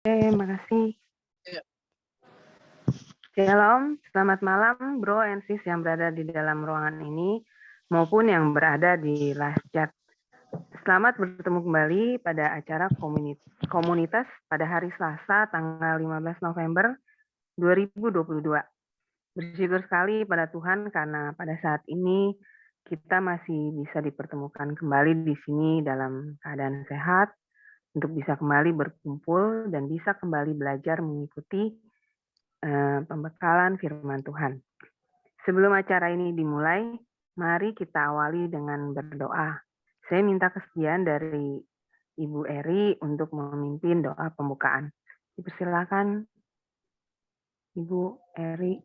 Makasih. Ya. Shalom, selamat malam Bro and Sis yang berada di dalam ruangan ini maupun yang berada di live chat. Selamat bertemu kembali pada acara komunitas pada hari Selasa tanggal 15 November 2022. Bersyukur sekali pada Tuhan karena pada saat ini kita masih bisa dipertemukan kembali di sini dalam keadaan sehat untuk bisa kembali berkumpul dan bisa kembali belajar mengikuti pembekalan firman Tuhan. Sebelum acara ini dimulai, mari kita awali dengan berdoa. Saya minta kesediaan dari Ibu Eri untuk memimpin doa pembukaan. Dipersilakan Ibu Eri.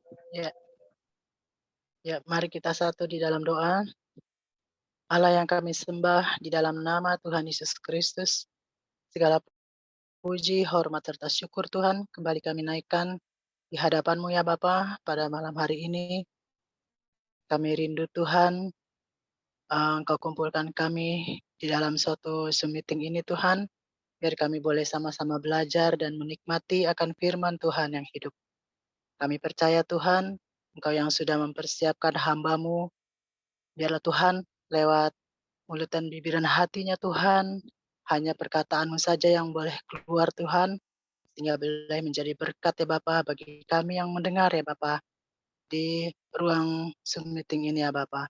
Ya, mari kita satu di dalam doa. Allah yang kami sembah di dalam nama Tuhan Yesus Kristus, segala puji, hormat, serta syukur Tuhan kembali kami naikkan di hadapan-Mu ya Bapa pada malam hari ini. Kami rindu Tuhan, Engkau kumpulkan kami di dalam suatu Zoom meeting ini Tuhan, biar kami boleh sama-sama belajar dan menikmati akan firman Tuhan yang hidup. Kami percaya Tuhan, Engkau yang sudah mempersiapkan hamba-Mu, biarlah Tuhan lewat mulut dan bibir dan hatinya Tuhan, hanya perkataan-Mu saja yang boleh keluar Tuhan, sehingga boleh menjadi berkat ya Bapa bagi kami yang mendengar ya Bapa di ruang Zoom meeting ini ya Bapa.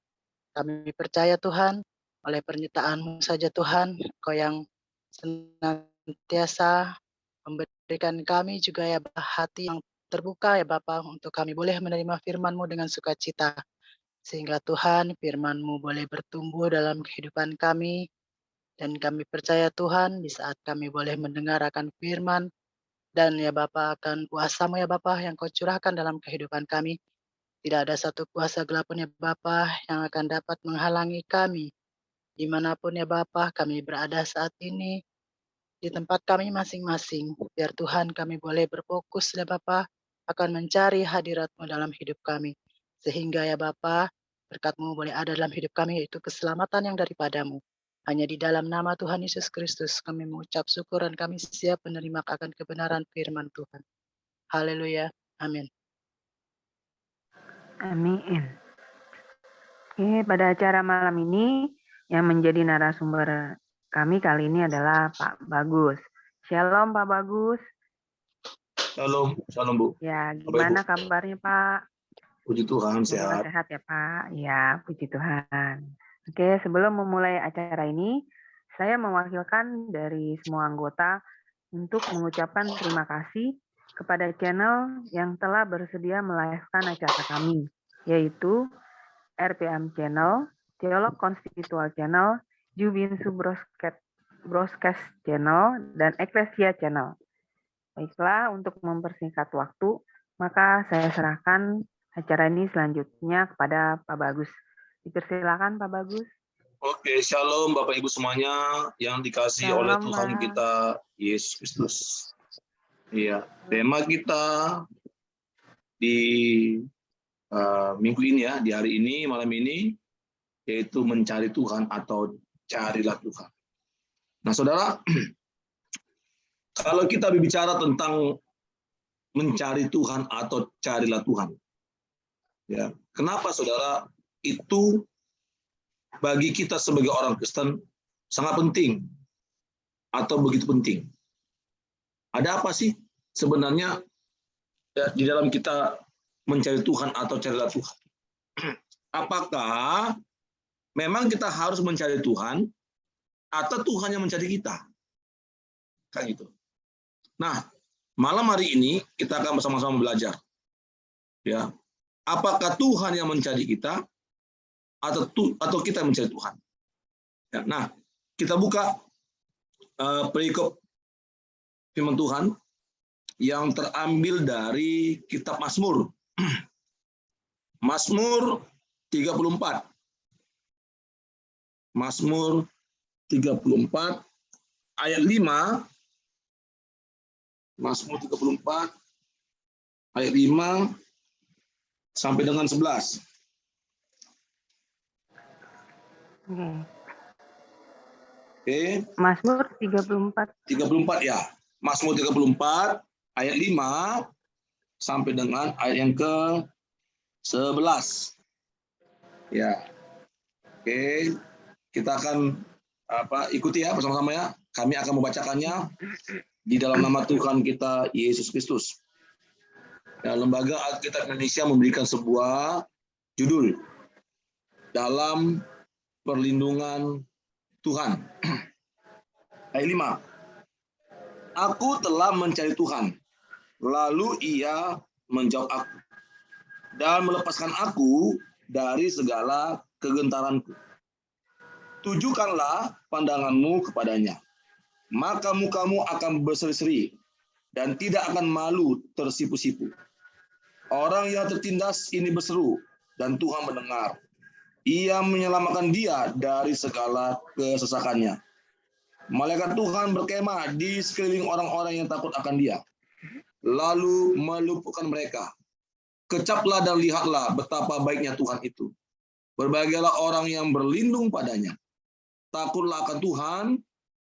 Kami percaya Tuhan, oleh pernyataan-Mu saja Tuhan, Kau yang senantiasa memberikan kami juga ya hati yang terbuka ya Bapa untuk kami boleh menerima firman-Mu dengan sukacita. Sehingga Tuhan firman-Mu boleh bertumbuh dalam kehidupan kami, dan kami percaya Tuhan di saat kami boleh mendengar akan firman, dan ya Bapa akan kuasa-Mu ya Bapa yang Kau curahkan dalam kehidupan kami. Tidak ada satu kuasa gelap pun ya Bapa yang akan dapat menghalangi kami. Dimanapun ya Bapa kami berada saat ini, di tempat kami masing-masing, biar Tuhan kami boleh berfokus ya Bapa akan mencari hadirat-Mu dalam hidup kami. Sehingga ya Bapa, berkat-Mu boleh ada dalam hidup kami, yaitu keselamatan yang daripada-Mu. Hanya di dalam nama Tuhan Yesus Kristus kami mengucap syukur dan kami siap menerima akan kebenaran firman Tuhan. Haleluya. Amin. Amin. Oke, pada acara malam ini yang menjadi narasumber kami kali ini adalah Pak Bagus. Shalom Pak Bagus. Shalom Bu. Ya, gimana kabarnya Pak? Puji Tuhan, Semoga sehat. sehat ya Pak. Ya, puji Tuhan. Oke, sebelum memulai acara ini, saya mewakilkan dari semua anggota untuk mengucapkan terima kasih kepada channel yang telah bersedia melive-kan acara kami, yaitu RPM Channel, Teolog Konstitual Channel, Jubinsu Broadcast Channel, dan Ecclesia Channel. Baiklah, untuk mempersingkat waktu, maka saya serahkan acara ini selanjutnya kepada Pak Bagus. Dipersilakan Pak Bagus. Oke, shalom Bapak Ibu semuanya yang dikasihi oleh Shalom, Tuhan Pak. kita Yesus Kristus. Iya, tema kita di minggu ini ya, di hari ini, malam ini, yaitu mencari Tuhan atau carilah Tuhan. Nah, saudara, kalau kita berbicara tentang mencari Tuhan atau carilah Tuhan, ya, kenapa saudara itu bagi kita sebagai orang Kristen sangat penting atau begitu penting? Ada apa sih sebenarnya ya, di dalam kita mencari Tuhan atau carilah Tuhan? Apakah memang kita harus mencari Tuhan atau Tuhan yang mencari kita? Kan gitu. Nah, malam hari ini kita akan bersama-sama belajar. Ya, apakah Tuhan yang mencari kita atau kita yang mencari Tuhan? Ya, nah, kita buka perikop firman Tuhan yang terambil dari kitab Mazmur. Mazmur 34. Mazmur 34 ayat 5. Mazmur 34 ayat 5 sampai dengan 11. Oke. Mazmur 34. 34 ya. Mazmur 34 ayat 5 sampai dengan ayat yang ke-11. Ya. Oke, kita akan ikuti ya bersama-sama ya. Kami akan membacakannya di dalam nama Tuhan kita Yesus Kristus. Ya, Lembaga Alkitab Indonesia memberikan sebuah judul dalam perlindungan Tuhan. Ayat 5. Aku telah mencari Tuhan, lalu Ia menjawab aku dan melepaskan aku dari segala kegentaranku. Tujukanlah pandanganmu kepadanya, maka mukamu akan berseri-seri dan tidak akan malu tersipu-sipu. Orang yang tertindas ini berseru, dan Tuhan mendengar. Ia menyelamatkan dia dari segala kesesakannya. Malaikat Tuhan berkemah di sekeliling orang-orang yang takut akan dia, lalu melumpuhkan mereka. Kecaplah dan lihatlah betapa baiknya Tuhan itu. Berbahagialah orang yang berlindung padanya. Takutlah akan Tuhan,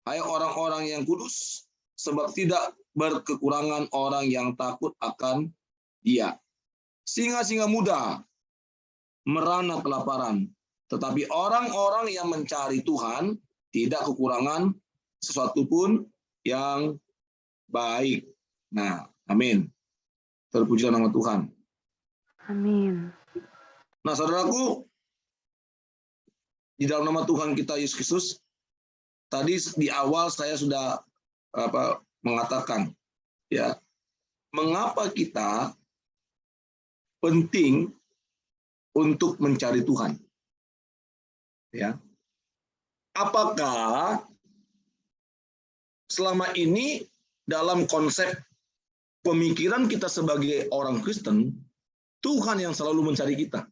hai orang-orang yang kudus, sebab tidak berkekurangan orang yang takut akan dia. Singa-singa muda merana kelaparan, tetapi orang-orang yang mencari Tuhan tidak kekurangan sesuatu pun yang baik. Nah, amin. Terpujilah nama Tuhan. Amin. Nah, saudaraku, di dalam nama Tuhan kita Yesus Kristus, tadi di awal saya sudah mengatakan, ya, mengapa kita penting untuk mencari Tuhan. Ya. Apakah selama ini dalam konsep pemikiran kita sebagai orang Kristen, Tuhan yang selalu mencari kita.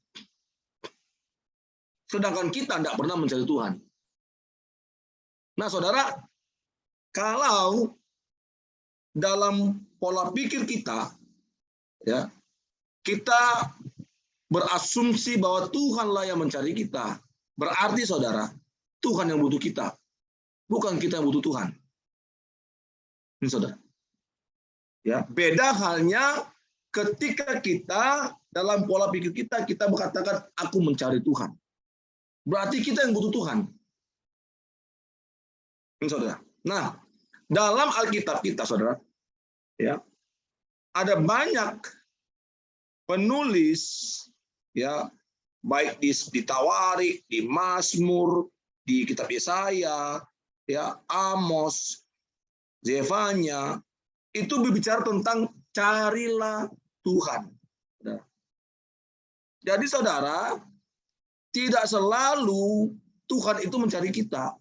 Sedangkan kita tidak pernah mencari Tuhan. Nah, saudara, kalau dalam pola pikir kita, ya, kita berasumsi bahwa Tuhanlah yang mencari kita. Berarti, saudara, Tuhan yang butuh kita. Bukan kita yang butuh Tuhan. Ini, saudara. Ya, beda halnya ketika kita dalam pola pikir kita berkatakan, aku mencari Tuhan. Berarti kita yang butuh Tuhan. Ini, saudara. Nah, dalam Alkitab kita, saudara, ya, ada banyak penulis, ya, baik di Tawarik, di Mazmur, di kitab Yesaya, ya, Amos, Zefanya, itu berbicara tentang carilah Tuhan. Jadi, saudara, tidak selalu Tuhan itu mencari kita.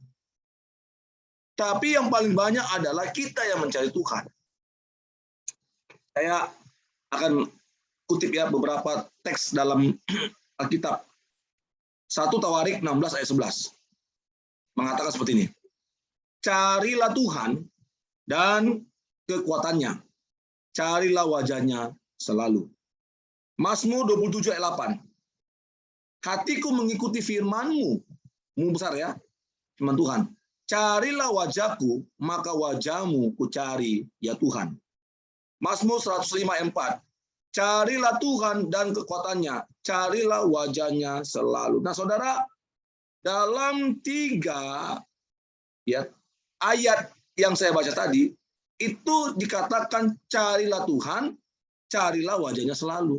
Tapi yang paling banyak adalah kita yang mencari Tuhan. Saya akan kutip ya beberapa teks dalam Alkitab. 1 Tawarik 16 ayat 11. Mengatakan seperti ini. Carilah Tuhan dan kekuatannya. Carilah wajahnya selalu. Mazmur 27 ayat 8. Hatiku mengikuti firman-Mu. Mu besar ya, firman Tuhan. Carilah wajahku, maka wajah-Mu kucari, ya Tuhan. Mazmur 105 ayat 4. Carilah Tuhan dan kekuatannya, carilah wajahnya selalu. Nah, saudara, dalam 3 ya, ayat yang saya baca tadi, itu dikatakan carilah Tuhan, carilah wajahnya selalu.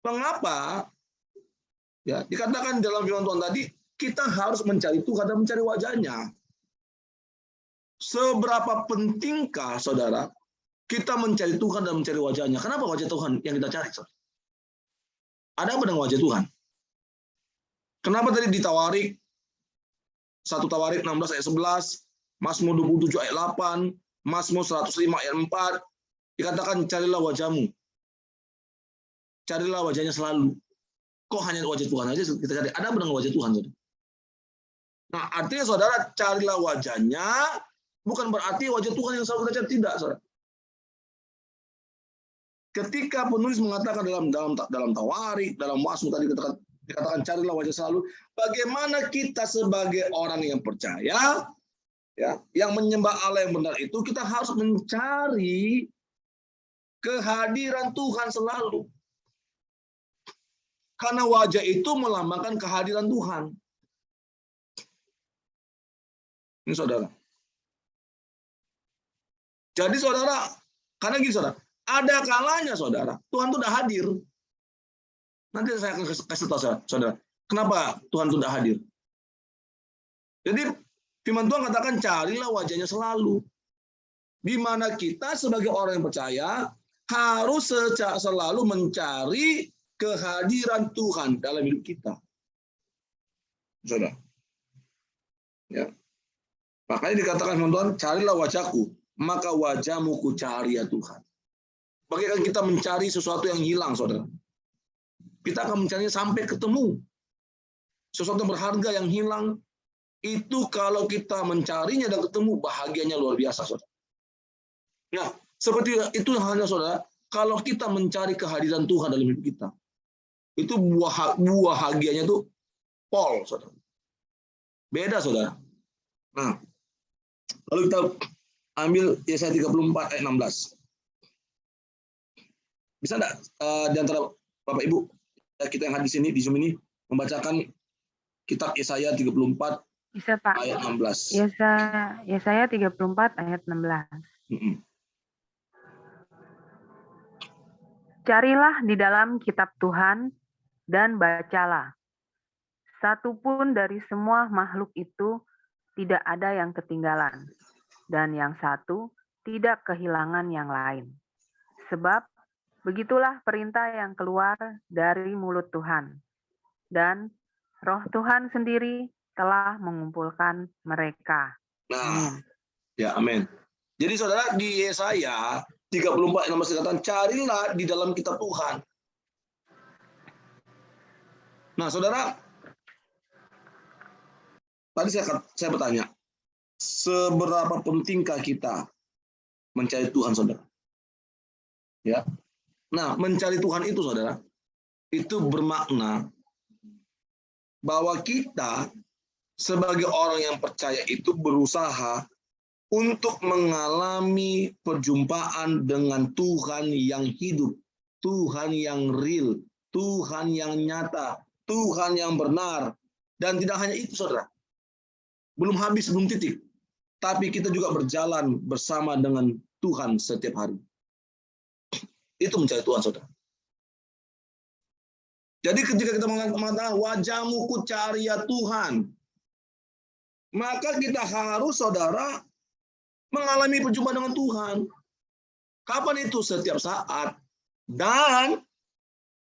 Mengapa? Ya, dikatakan dalam firman Tuhan tadi, kita harus mencari Tuhan dan mencari wajahnya. Seberapa pentingkah, saudara, kita mencari Tuhan dan mencari wajahnya? Kenapa wajah Tuhan yang kita cari? Saudara? Ada apa dengan wajah Tuhan? Kenapa tadi di Tawarik, 1 Tawarik 16 ayat 11, Mazmur 27 ayat 8, Mazmur 105 ayat 4, dikatakan carilah wajahmu. Carilah wajahnya selalu. Kok hanya wajah Tuhan aja kita cari? Ada apa dengan wajah Tuhan? Saudara? Nah, artinya, saudara, carilah wajahnya, bukan berarti wajah Tuhan yang selalu kita cari. Tidak, saudara. Ketika penulis mengatakan dalam Tawarik, dalam Mazmur tadi dikatakan carilah wajah selalu, bagaimana kita sebagai orang yang percaya Ya, yang menyembah Allah yang benar itu kita harus mencari kehadiran Tuhan selalu. Karena wajah itu melambangkan kehadiran Tuhan. Ini saudara. Jadi saudara, karena gini saudara, ada kalanya saudara, Tuhan itu sudah hadir. Nanti saya akan kasih tahu saudara, kenapa Tuhan itu sudah hadir. Jadi firman Tuhan katakan carilah wajahnya selalu. Di mana kita sebagai orang yang percaya harus selalu mencari kehadiran Tuhan dalam hidup kita. Saudara. Ya. Makanya dikatakan firman Tuhan, carilah wajahku, maka wajahmu ku cari ya Tuhan. Bagaikan kita mencari sesuatu yang hilang, saudara. Kita akan mencarinya sampai ketemu. Sesuatu yang berharga yang hilang, itu kalau kita mencarinya dan ketemu, bahagianya luar biasa, saudara. Nah, seperti itu halnya, saudara, kalau kita mencari kehadiran Tuhan dalam hidup kita, itu buah bahagianya itu pol, saudara. Beda, saudara. Nah, lalu kita ambil Yesaya 34 ayat 16. Bisa enggak di antara Bapak Ibu kita yang hadir di Zoom ini membacakan kitab Yesaya 34 Bisa, Pak. ayat 16. Yesaya 34 ayat 16. Carilah di dalam kitab Tuhan dan bacalah. Satu pun dari semua makhluk itu tidak ada yang ketinggalan, dan yang satu tidak kehilangan yang lain. Sebab begitulah perintah yang keluar dari mulut Tuhan, dan Roh Tuhan sendiri telah mengumpulkan mereka. Nah, ya amin. Jadi saudara, di Yesaya 34 ayat 16 dikatakan carilah di dalam kitab Tuhan. Nah, saudara, tadi saya bertanya, seberapa pentingkah kita mencari Tuhan, saudara? Ya. Nah, mencari Tuhan itu, saudara, itu bermakna bahwa kita sebagai orang yang percaya itu berusaha untuk mengalami perjumpaan dengan Tuhan yang hidup, Tuhan yang real, Tuhan yang nyata, Tuhan yang benar. Dan tidak hanya itu, saudara. Belum habis, belum titik. Tapi kita juga berjalan bersama dengan Tuhan setiap hari. Itu mencari Tuhan, saudara. Jadi ketika kita mengatakan wajahmu ku cari ya Tuhan, maka kita harus, saudara, mengalami perjumpaan dengan Tuhan. Kapan itu? Setiap saat. Dan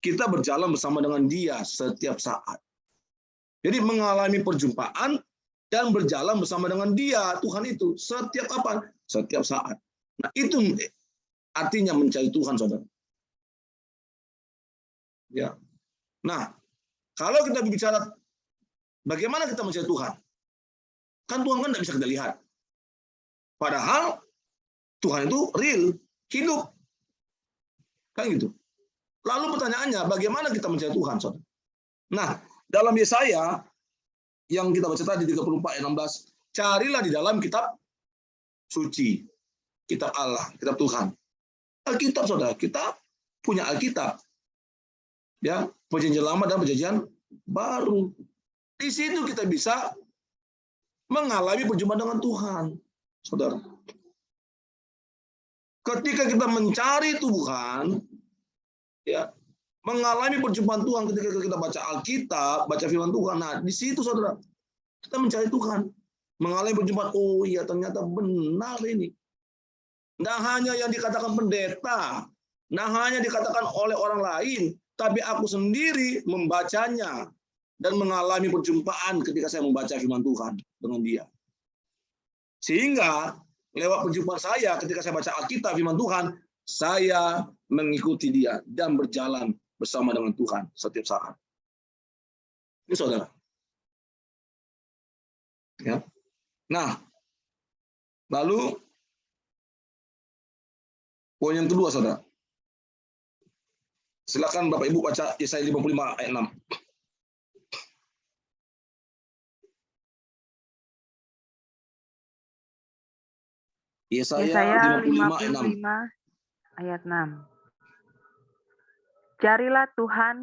kita berjalan bersama dengan Dia setiap saat. Jadi mengalami perjumpaan dan berjalan bersama dengan Dia, Tuhan itu, setiap kapan? Setiap saat. Nah, itu artinya mencari Tuhan, saudara. Ya. Nah, kalau kita bicara bagaimana kita mencari Tuhan, kan Tuhan kan tidak bisa kita lihat. Padahal Tuhan itu real, hidup. Kan gitu. Lalu pertanyaannya, bagaimana kita mencari Tuhan, saudara? Nah, dalam Yesaya yang kita baca tadi 34 ayat 16, carilah di dalam kitab suci, kitab Allah, kitab Tuhan. Alkitab, saudara, kita punya Alkitab. Ya, perjanjian lama dan perjanjian baru. Di situ kita bisa mengalami perjumpaan dengan Tuhan, saudara. Ketika kita mencari Tuhan, ya, mengalami perjumpaan Tuhan ketika kita baca Alkitab, baca firman Tuhan. Nah, di situ, saudara, kita mencari Tuhan, mengalami perjumpaan. Oh iya, ternyata benar ini. Nah, hanya yang dikatakan pendeta, nah hanya dikatakan oleh orang lain, tapi aku sendiri membacanya dan mengalami perjumpaan ketika saya membaca firman Tuhan dengan Dia. Sehingga lewat perjumpaan saya ketika saya baca Alkitab firman Tuhan, saya mengikuti Dia dan berjalan bersama dengan Tuhan setiap saat. Ini, saudara. Ya. Nah, lalu poin yang kedua, saudara. Silakan Bapak Ibu baca Yesaya 55 ayat 6. Yesaya 55 ayat 6. 55 ayat 6. Carilah Tuhan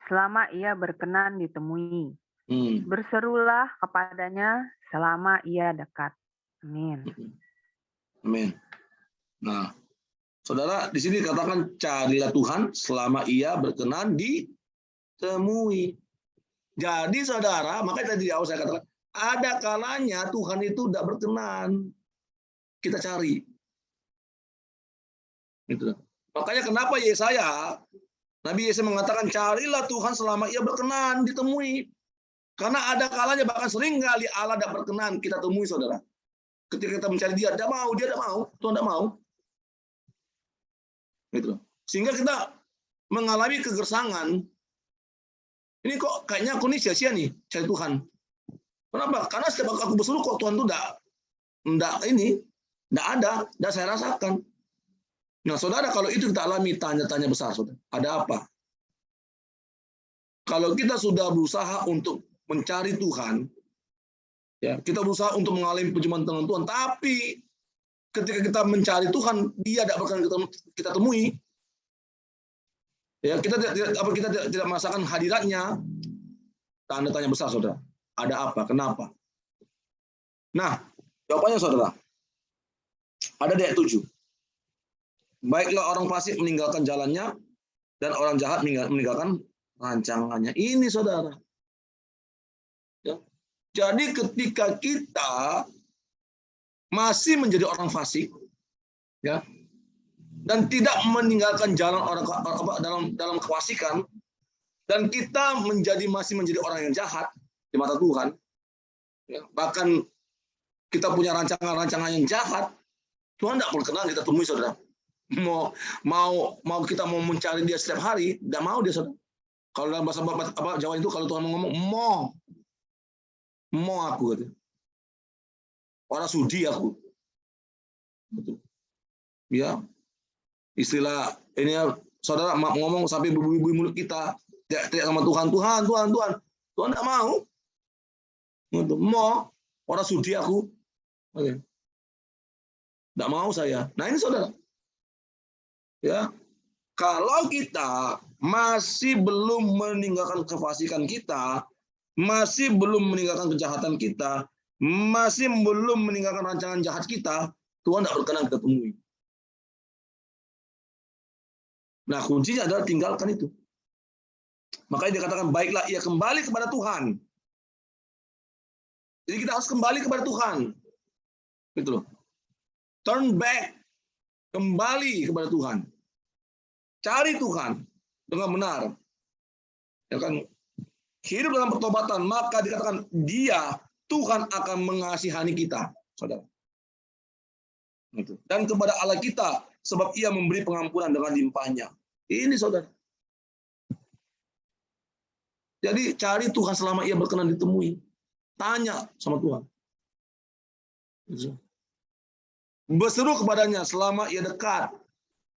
selama ia berkenan ditemui. Berserulah kepadanya selama ia dekat. Amin. Amin. Nah, saudara, di sini katakan carilah Tuhan selama ia berkenan ditemui. Jadi saudara, makanya tadi di awal saya katakan, ada kalanya Tuhan itu tidak berkenan kita cari. Gitu. Makanya kenapa Nabi Yesaya mengatakan carilah Tuhan selama ia berkenan ditemui. Karena ada kalanya bahkan sering kali Allah tidak berkenan kita temui, saudara. Ketika kita mencari dia tidak mau, Tuhan tidak mau. Gitu. Sehingga kita mengalami kegersangan. Ini kok kayaknya aku nih sia-sia nih cari Tuhan. Kenapa? Karena setiap aku berseru kok Tuhan itu tidak ada, tidak saya rasakan. Nah, saudara, kalau itu kita alami tanya-tanya besar, saudara. Ada apa? Kalau kita sudah berusaha untuk mencari Tuhan, ya, kita berusaha untuk mengalami perjumpaan dengan Tuhan, tapi ketika kita mencari Tuhan, dia tidak akan kita temui. Ya, kita tidak merasakan hadiratnya. Tanda tanya besar, saudara. Ada apa? Kenapa? Nah, jawabannya, saudara, ada di ayat 7. Baiklah orang fasik meninggalkan jalannya, dan orang jahat meninggalkan rancangannya. Ini, saudara. Ya. Jadi ketika kita masih menjadi orang fasik, ya, dan tidak meninggalkan jalan orang dalam kefasikan, dan kita masih menjadi orang yang jahat di mata Tuhan, ya, bahkan kita punya rancangan-rancangan yang jahat, Tuhan tidak berkenan kita temui, saudara. Mau kita mau mencari dia setiap hari, tidak mau dia, saudara. Kalau dalam bahasa Jawa itu, kalau Tuhan ngomong mau aku, gitu. Orang sudi aku, gitu. Ya, istilah ini ya, saudara ngomong sampai berbuih-buih mulut kita, tidak sama Tuhan tidak mau, gitu. Mau orang sudi aku, oke. Tidak mau saya. Nah ini, saudara, ya, kalau kita masih belum meninggalkan kefasikan kita, masih belum meninggalkan kejahatan kita, masih belum meninggalkan rancangan jahat kita, Tuhan tidak berkenan kita temui. Nah, kuncinya adalah tinggalkan itu. Makanya dikatakan baiklah ia kembali kepada Tuhan. Jadi kita harus kembali kepada Tuhan. Gitu loh. Turn back. Kembali kepada Tuhan. Cari Tuhan dengan benar. Ya kan? Hidup dalam pertobatan, maka dikatakan Tuhan akan mengasihani kita, saudara. Dan kepada Allah kita, sebab ia memberi pengampunan dengan limpahnya. Ini, saudara. Jadi cari Tuhan selama ia berkenan ditemui. Tanya sama Tuhan. Berseru kepadanya selama ia dekat.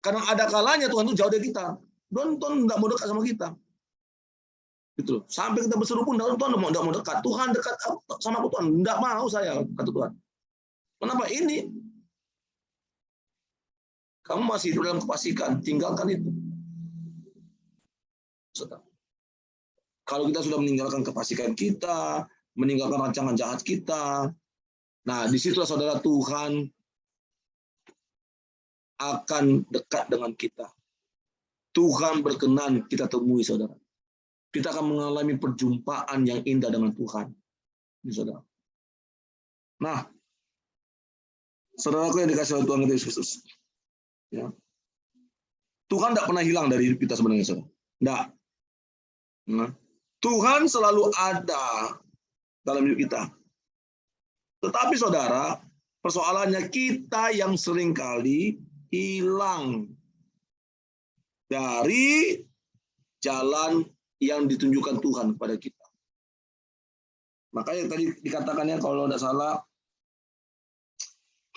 Karena ada kalanya Tuhan itu jauh dari kita. Tuhan tidak mau dekat sama kita. Gitu. Sampai kita berseru pun Tuhan tidak mau dekat. Tuhan dekat sama aku, Tuhan. Tidak mau saya, kata Tuhan. Kenapa ini? Kamu masih hidup dalam kefasikan, tinggalkan itu. Saudara. Kalau kita sudah meninggalkan kefasikan kita, meninggalkan rancangan jahat kita, nah disitulah, saudara, Tuhan akan dekat dengan kita. Tuhan berkenan kita temui, saudara. Kita akan mengalami perjumpaan yang indah dengan Tuhan. Ini, saudara. Nah, saudaraku yang dikasih oleh Tuhan Yesus, ya, Tuhan tidak pernah hilang dari hidup kita sebenarnya, saudara. Tidak. Nah, Tuhan selalu ada dalam hidup kita. Tetapi, saudara, persoalannya kita yang seringkali hilang dari jalan yang ditunjukkan Tuhan kepada kita. Makanya tadi dikatakannya, kalau tidak salah,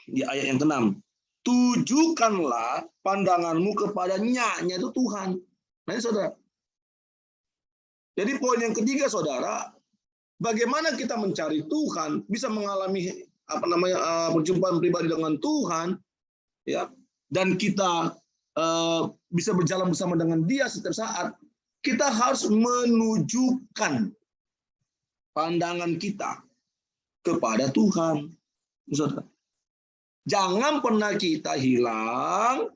di ayat yang ke-6, tujukanlah pandanganmu kepadanya, itu Tuhan. Nah ini, saudara. Jadi poin yang ketiga, saudara, bagaimana kita mencari Tuhan, bisa mengalami perjumpaan pribadi dengan Tuhan, ya, dan kita bisa berjalan bersama dengan Dia setiap saat, kita harus menunjukkan pandangan kita kepada Tuhan. Saudara, jangan pernah kita hilang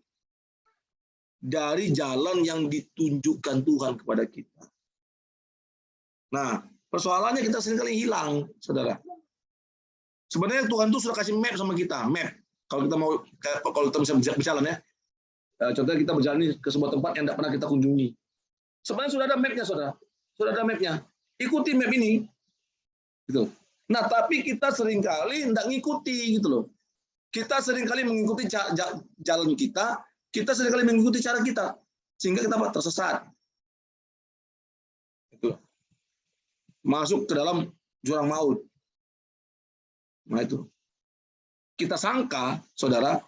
dari jalan yang ditunjukkan Tuhan kepada kita. Nah, persoalannya kita seringkali hilang, saudara. Sebenarnya Tuhan tuh sudah kasih map sama kita, map. Kalau kita bisa berjalan ya. Contohnya kita berjalan ke sebuah tempat yang tidak pernah kita kunjungi. Sebenarnya sudah ada map-nya, saudara. Sudah ada map-nya. Ikuti map ini. Gitu. Nah, tapi kita seringkali tidak ngikuti gitu loh. Kita seringkali mengikuti jalan kita seringkali mengikuti cara kita, sehingga kita tersesat. Itu. Masuk ke dalam jurang maut. Nah itu. Kita sangka, saudara,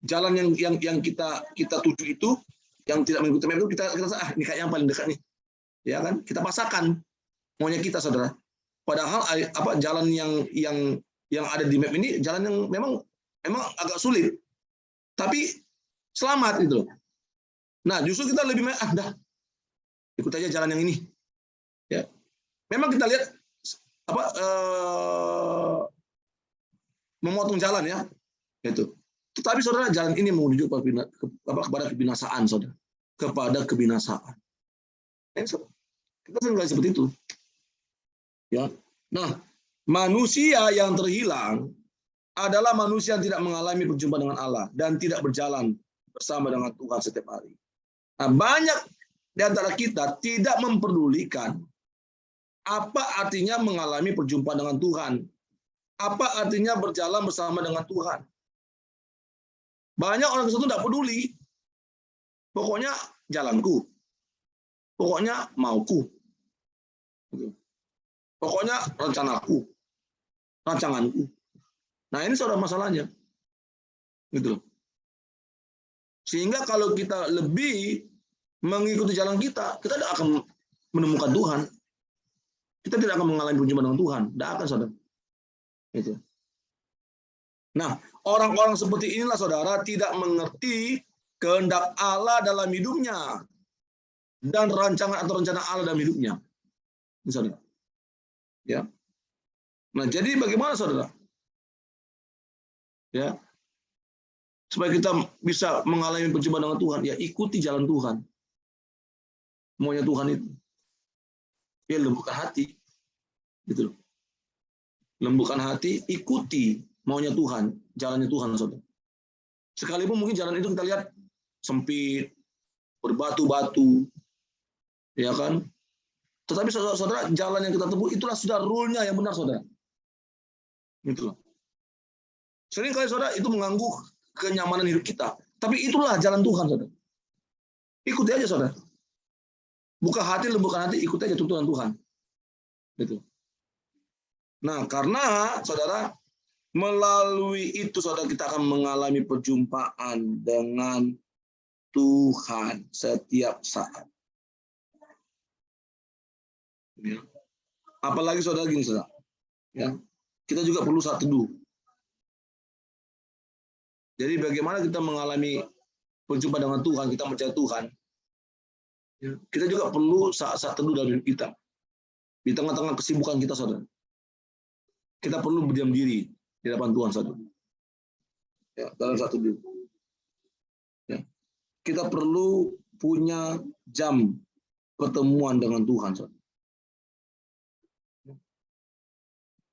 jalan yang kita tuju itu, yang tidak mengikuti map itu, kita ini kayak yang paling dekat nih. Ya kan? Kita pasangkan maunya kita, saudara. Padahal jalan yang ada di map ini jalan yang memang agak sulit. Tapi selamat gitu loh. Nah, justru kita lebih ikut aja jalan yang ini. Ya. Memang kita lihat memotong jalan ya. Gitu. Tetapi saudara, jalan ini menuju kepada kebinasaan, saudara. Kepada kebinasaan. Kita sering seperti itu. Ya. Nah, manusia yang terhilang adalah manusia yang tidak mengalami perjumpaan dengan Allah dan tidak berjalan bersama dengan Tuhan setiap hari. Nah, banyak di antara kita tidak memperdulikan apa artinya mengalami perjumpaan dengan Tuhan. Apa artinya berjalan bersama dengan Tuhan. Banyak orang Kristen itu tidak peduli. Pokoknya jalanku. Pokoknya mauku. Pokoknya rencanaku. Rancanganku. Nah, ini saudara masalahnya. Gitu. Sehingga kalau kita lebih mengikuti jalan kita tidak akan menemukan Tuhan. Kita tidak akan mengalami perjumpaan dengan Tuhan. Tidak akan, saudara. Gitu. Nah, orang-orang seperti inilah, saudara, tidak mengerti kehendak Allah dalam hidupnya dan rancangan atau rencana Allah dalam hidupnya. Ini, saudara. Ya. Nah, jadi bagaimana, saudara? Ya. Supaya kita bisa mengalami perjumpaan dengan Tuhan, ya ikuti jalan Tuhan. Maunya Tuhan itu. Ya, lembutkan hati. Gitu. Lembutkan hati, ikuti maunya Tuhan, jalannya Tuhan, saudara. Sekalipun mungkin jalan itu kita lihat sempit, berbatu-batu, ya kan? Tetapi saudara, jalan yang kita tempuh itulah sudah rule-nya yang benar, saudara. Gitu. Sering kali, saudara, itu mengganggu kenyamanan hidup kita. Tapi itulah jalan Tuhan, saudara. Ikuti aja, saudara. Buka hati, lembutkan hati, ikuti aja tuntunan Tuhan. Gitu. Nah, karena, saudara, melalui itu, saudara, kita akan mengalami perjumpaan dengan Tuhan setiap saat. Ya. Apalagi, saudara, gini, saudara. Ya. Kita juga perlu saat teduh. Jadi bagaimana kita mengalami perjumpaan dengan Tuhan, kita mencari Tuhan. Ya. Kita juga perlu saat-saat teduh dalam hidup kita. Di tengah-tengah kesibukan kita, saudara. Kita perlu berdiam diri di hadapan Tuhan, saudara. Ya, dalam saat teduh. Ya. Kita perlu punya jam pertemuan dengan Tuhan, saudara.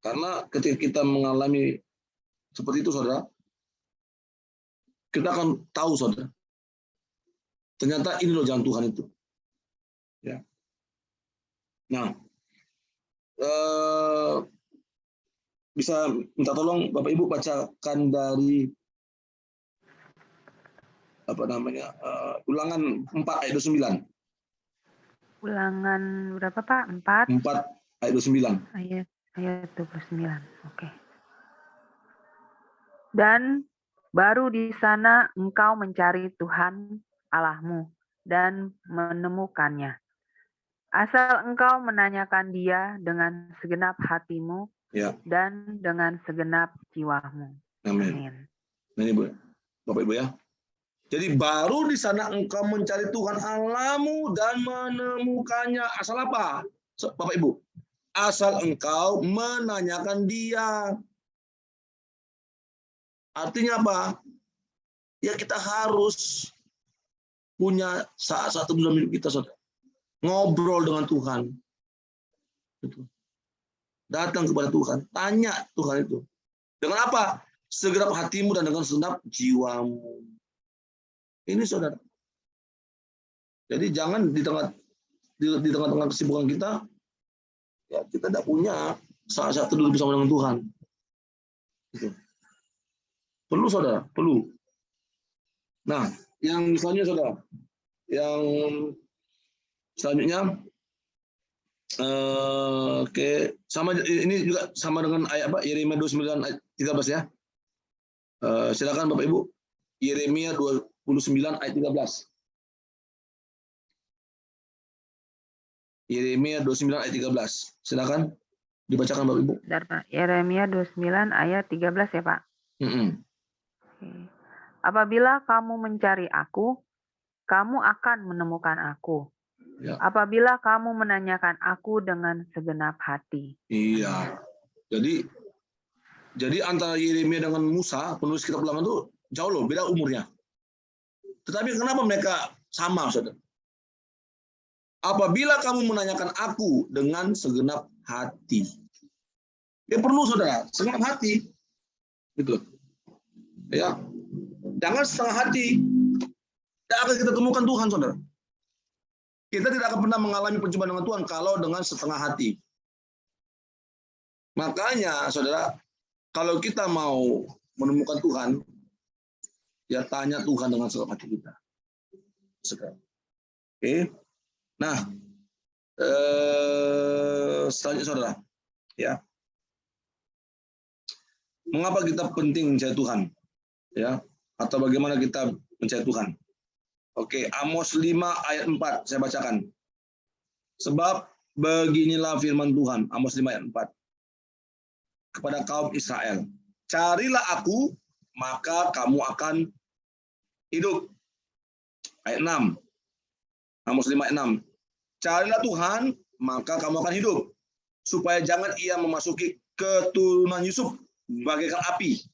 Karena ketika kita mengalami seperti itu, saudara, kita akan tahu, saudara, ternyata ini loh jalan Tuhan itu. Ya. Nah, bisa minta tolong Bapak Ibu bacakan dari Ulangan 4 ayat 29. Ulangan berapa, Pak? 4 ayat 29. Ayat 29. Oke. Dan baru di sana engkau mencari Tuhan Allahmu dan menemukannya. Asal engkau menanyakan Dia dengan segenap hatimu Ya. dan dengan segenap jiwamu. Amin. Amin. Nah, ini Bu, Bapak Ibu ya. Jadi baru di sana engkau mencari Tuhan Allahmu dan menemukannya. Asal apa? Bapak Ibu, asal engkau menanyakan Dia. Artinya apa? Ya kita harus punya saat-saat dalam hidup kita, saudara. Ngobrol dengan Tuhan. Datang kepada Tuhan, tanya Tuhan itu. Dengan apa? Segenap hatimu dan dengan segenap jiwamu. Ini saudara. Jadi jangan di tengah-tengah kesibukan kita, ya kita tidak punya saat-saat duduk bersama dengan Tuhan. Gitu. Perlu saudara, perlu. Nah, yang selanjutnya saudara, yang selanjutnya, oke, sama ini juga sama dengan ayat apa? Yeremia 29 ayat 13 ya. Silakan Bapak Ibu, Yeremia 29 ayat 13. Yeremia 29 ayat 13. Silakan dibacakan Bapak Ibu. Bentar, Pak. Yeremia 29 ayat 13 ya, Pak. Oke. Apabila kamu mencari aku, kamu akan menemukan aku. Ya. Apabila kamu menanyakan aku dengan segenap hati. Iya. Jadi antara Yeremia dengan Musa, penulis kitab Ulangan itu jauh loh, beda umurnya. Tetapi kenapa mereka sama, saudara? Apabila kamu menanyakan aku dengan segenap hati. Ya perlu saudara, segenap hati. Gitu. Ya. Jangan setengah hati. Tidak akan kita temukan Tuhan, saudara. Kita tidak akan pernah mengalami perjumpaan dengan Tuhan kalau dengan setengah hati. Makanya, saudara, kalau kita mau menemukan Tuhan, ya tanya Tuhan dengan segenap hati kita. Saudara. Oke. Nah, selanjutnya saudara, ya. Mengapa kita penting mencari Tuhan? Ya, atau bagaimana kita mencari Tuhan? Oke, Amos 5 ayat 4 saya bacakan. Sebab beginilah firman Tuhan, Amos 5 ayat 4. Kepada kaum Israel, carilah aku, maka kamu akan hidup. Ayat 6. Amos 5 ayat 6. Carilah Tuhan, maka kamu akan hidup. Supaya jangan ia memasuki keturunan Yusuf bagaikan api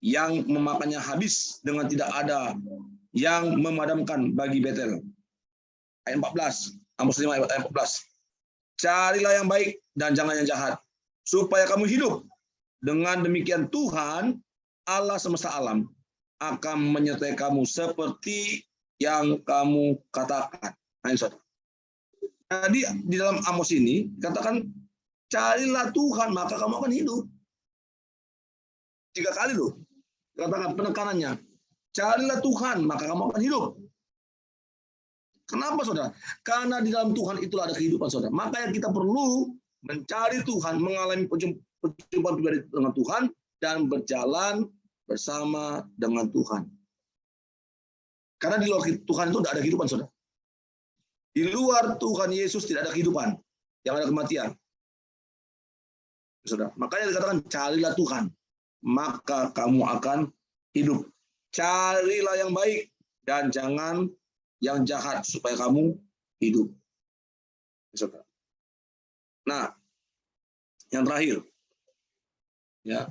yang memakannya habis dengan tidak ada yang memadamkan bagi Betel. Ayat 14. Amos 5 ayat 14. Carilah yang baik dan jangan yang jahat, supaya kamu hidup. Dengan demikian Tuhan, Allah semesta alam, akan menyertai kamu seperti yang kamu katakan. Jadi di dalam Amos ini katakan, carilah Tuhan maka kamu akan hidup. 3 kali loh. Katakan penekanannya. Carilah Tuhan maka kamu akan hidup. Kenapa saudara? Karena di dalam Tuhan itulah ada kehidupan saudara. Makanya kita perlu mencari Tuhan, mengalami perjumpaan pribadi dengan Tuhan, dan berjalan bersama dengan Tuhan. Karena di luar Tuhan itu tidak ada kehidupan saudara. Di luar Tuhan Yesus tidak ada kehidupan, yang ada kematian. Saudara, makanya dikatakan carilah Tuhan, maka kamu akan hidup. Carilah yang baik dan jangan yang jahat supaya kamu hidup. Saudara. Nah, yang terakhir, ya,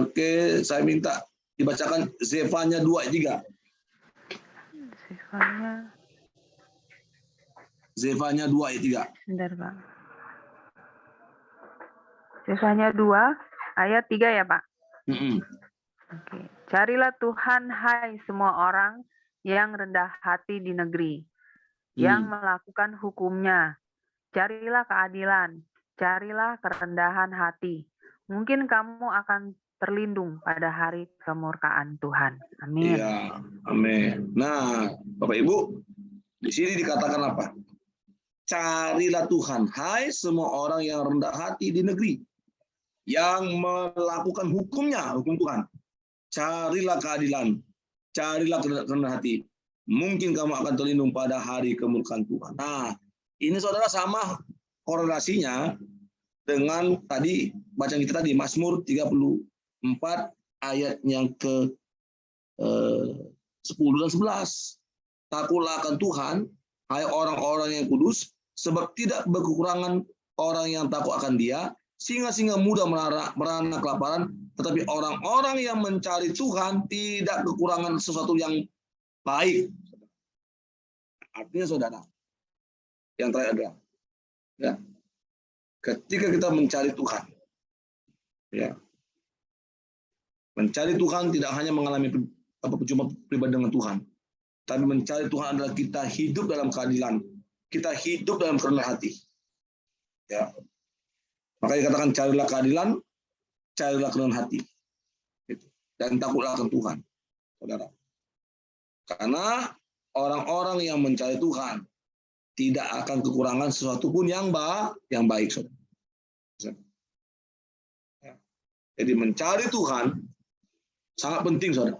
oke, saya minta dibacakan Zefanya 2 ayat 3. Zefanya 2 ayat 3. Bentar, Pak. Zefanya 2 ayat 3 ya, Pak? Oke. Carilah Tuhan, hai semua orang yang rendah hati di negeri, yang melakukan hukumnya. Carilah keadilan, carilah kerendahan hati. Mungkin kamu akan terlindung pada hari kemurkaan Tuhan. Amin. Iya, amin. Nah, Bapak Ibu, di sini dikatakan apa? Carilah Tuhan, hai semua orang yang rendah hati di negeri, yang melakukan hukumnya, hukum Tuhan. Carilah keadilan, carilah kerendahan hati. Mungkin kamu akan terlindung pada hari kemurkaan Tuhan. Nah, ini saudara sama korelasinya dengan tadi bacaan kita tadi Mazmur 34 ayat yang ke 10 dan 11. Takutlah akan Tuhan, hai orang-orang yang kudus, sebab tidak berkekurangan orang yang takut akan Dia. Singa-singa muda merana kelaparan, tetapi orang-orang yang mencari Tuhan tidak kekurangan sesuatu yang baik. Artinya saudara, yang terakhir adalah ya, ketika kita mencari Tuhan, ya, mencari Tuhan tidak hanya mengalami perjumpaan pribadi dengan Tuhan, tapi mencari Tuhan adalah kita hidup dalam keadilan, kita hidup dalam kerendahan hati. Ya. Maka dikatakan carilah keadilan, carilah kerendahan hati, dan takutlah akan Tuhan, saudara. Karena orang-orang yang mencari Tuhan tidak akan kekurangan sesuatu pun yang baik, saudara. Jadi mencari Tuhan sangat penting, saudara.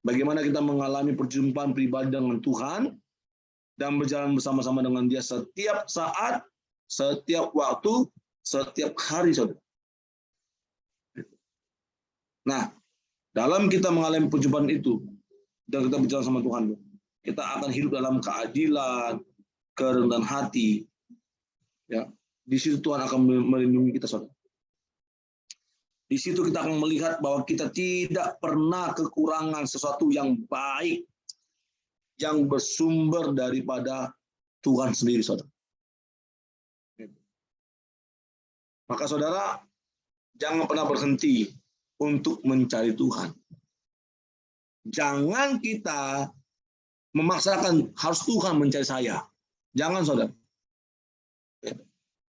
Bagaimana kita mengalami perjumpaan pribadi dengan Tuhan dan berjalan bersama-sama dengan Dia setiap saat, setiap waktu, setiap hari, saudara. Nah, dalam kita mengalami perjumpaan itu dan kita berjalan sama Tuhan, kita akan hidup dalam keadilan, kerendahan hati. Ya, di situ Tuhan akan melindungi kita, saudara. Di situ kita akan melihat bahwa kita tidak pernah kekurangan sesuatu yang baik yang bersumber daripada Tuhan sendiri, saudara. Maka saudara, jangan pernah berhenti untuk mencari Tuhan. Jangan kita memaksakan harus Tuhan mencari saya. Jangan, saudara.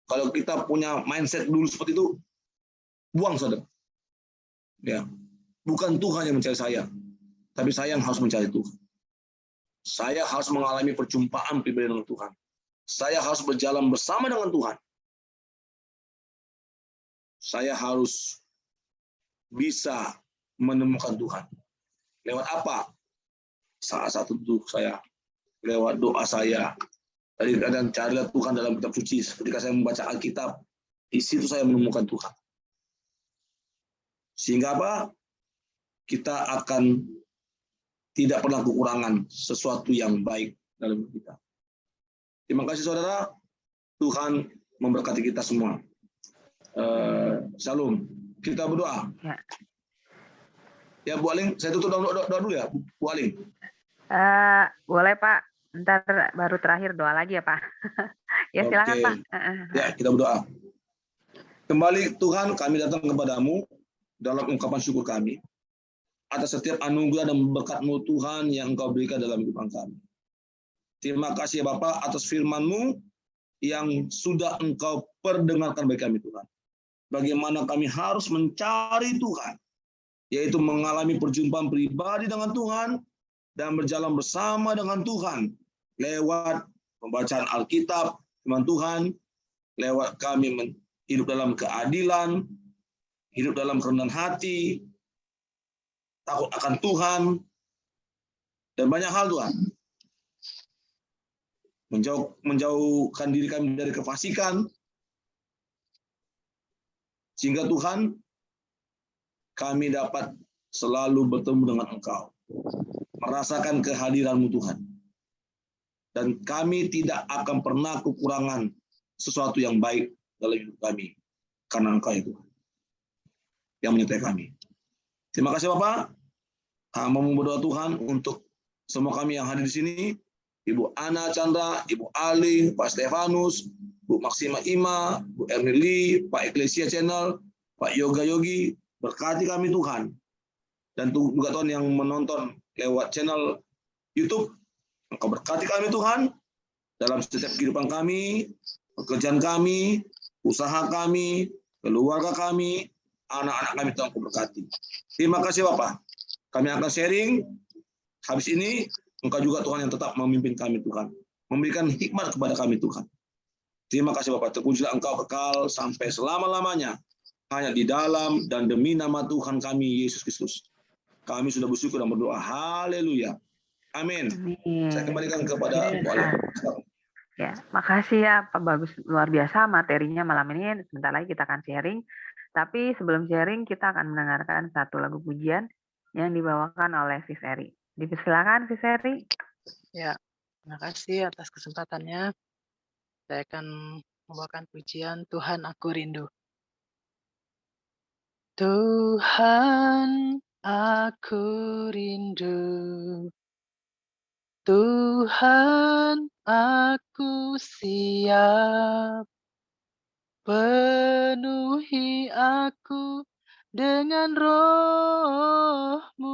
Kalau kita punya mindset dulu seperti itu, buang, saudara. Ya, bukan Tuhan yang mencari saya, tapi saya yang harus mencari Tuhan. Saya harus mengalami perjumpaan pribadi dengan Tuhan. Saya harus berjalan bersama dengan Tuhan. Saya harus bisa menemukan Tuhan. Lewat apa? Salah satu itu saya lewat doa saya. Tadi kadang carilah Tuhan dalam kitab suci. Ketika saya membaca Alkitab, di situ saya menemukan Tuhan. Sehingga apa? Kita akan tidak pernah kekurangan sesuatu yang baik dalam hidup kita. Terima kasih, saudara. Tuhan memberkati kita semua. Shalom. Kita berdoa. Ya, Bu Aling, saya tutup doa dulu ya, Bu Aling. Boleh, Pak. Ntar baru terakhir doa lagi ya, Pak. Ya, silakan, Pak. Ya, kita berdoa. Kembali Tuhan, kami datang kepadamu dalam ungkapan syukur kami atas setiap anugerah dan berkat-Mu Tuhan yang Engkau berikan dalam kehidupan kami. Terima kasih ya Bapak atas firman-Mu yang sudah Engkau perdengarkan bagi kami, Tuhan. Bagaimana kami harus mencari Tuhan, yaitu mengalami perjumpaan pribadi dengan Tuhan dan berjalan bersama dengan Tuhan lewat pembacaan Alkitab, firman Tuhan, lewat kami hidup dalam keadilan, hidup dalam kerendahan hati, takut akan Tuhan, dan banyak hal, Tuhan. Menjauhkan diri kami dari kefasikan, sehingga Tuhan, kami dapat selalu bertemu dengan Engkau, merasakan kehadiran-Mu, Tuhan. Dan kami tidak akan pernah kekurangan sesuatu yang baik dalam hidup kami, karena Engkau ya Tuhan, yang menyertai kami. Terima kasih Bapak. Hamba berdoa Tuhan untuk semua kami yang hadir di sini, Ibu Ana Chandra, Ibu Ali, Pak Stefanus, Bu Maksima Ima, Bu Ernili, Pak Eklesia Channel, Pak Yoga Yogi, berkati kami Tuhan. Dan juga Tuhan yang menonton lewat channel YouTube, Engkau berkati kami Tuhan, dalam setiap kehidupan kami, pekerjaan kami, usaha kami, keluarga kami, anak-anak kami Tuhan Engkau berkati. Terima kasih Bapak. Kami akan sharing, habis ini Engkau juga Tuhan yang tetap memimpin kami Tuhan, memberikan hikmat kepada kami Tuhan. Terima kasih Bapak, terpujilah Engkau kekal sampai selama-lamanya, hanya di dalam dan demi nama Tuhan kami, Yesus Kristus. Kami sudah bersyukur dan berdoa. Haleluya. Amin. Saya kembalikan kepada Bu Ali. Ya, makasih ya Pak Bagus, luar biasa materinya malam ini. Sebentar lagi kita akan sharing. Tapi sebelum sharing kita akan mendengarkan satu lagu pujian yang dibawakan oleh Sis Eri. Dipersilakan Sis Eri. Ya, terima kasih atas kesempatannya. Saya akan membawakan pujian Tuhan Aku Rindu. Tuhan, aku rindu. Tuhan, aku siap. Penuhi aku dengan roh-Mu.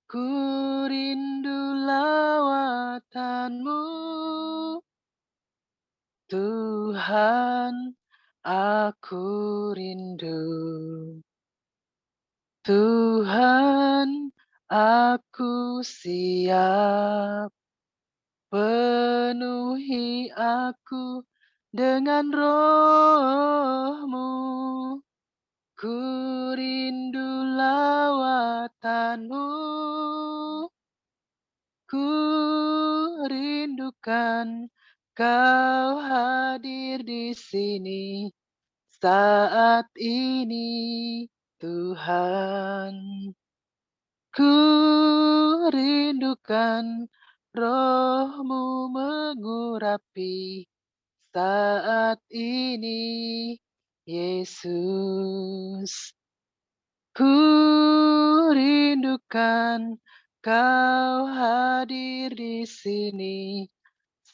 Ku rindu lawatan-Mu. Tuhan, aku rindu. Tuhan, aku siap. Penuhi aku dengan roh-Mu. Ku rindu lawatan-Mu. Ku rindukan Kau hadir di sini saat ini, Tuhan. Ku rindukan Roh-Mu mengurapi saat ini, Yesus. Ku rindukan Kau hadir di sini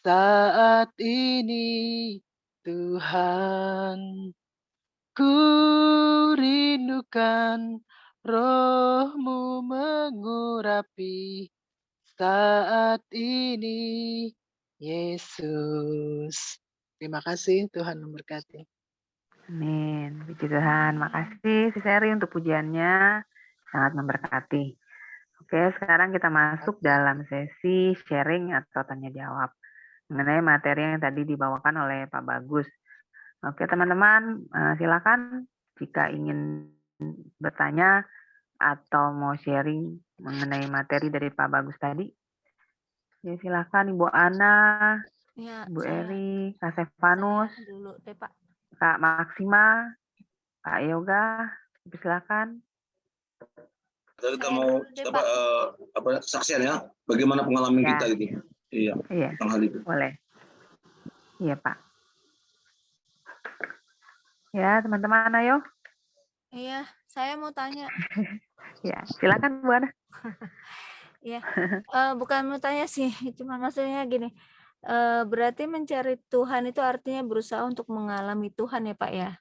saat ini, Tuhan. Ku rindukan Roh-Mu mengurapi saat ini, Yesus. Terima kasih, Tuhan memberkati. Amin. Puji Tuhan. Makasih Sis Eri untuk pujiannya. Sangat memberkati. Oke, sekarang kita masuk dalam sesi sharing atau tanya jawab mengenai materi yang tadi dibawakan oleh Pak Bagus. Oke, teman-teman, silakan jika ingin bertanya atau mau sharing mengenai materi dari Pak Bagus tadi. Ya, silakan Ibu Ana, Ya, Ibu saya Eri, Kak Stefanus, dulu deh, Pak. Kak Maksima, Kak Yoga, silakan. Tadi kita Saya mau dulu deh, Pak. saksian ya, bagaimana pengalaman Ya. kita gitu. Iya, Iya, tentang hal itu. boleh. Iya, Pak. Ya, teman-teman, ayo. Iya, saya mau tanya. Ya, silakan Bu Ana. Iya, bukan mau tanya sih, cuma maksudnya gini. Berarti mencari Tuhan itu artinya berusaha untuk mengalami Tuhan ya, Pak ya?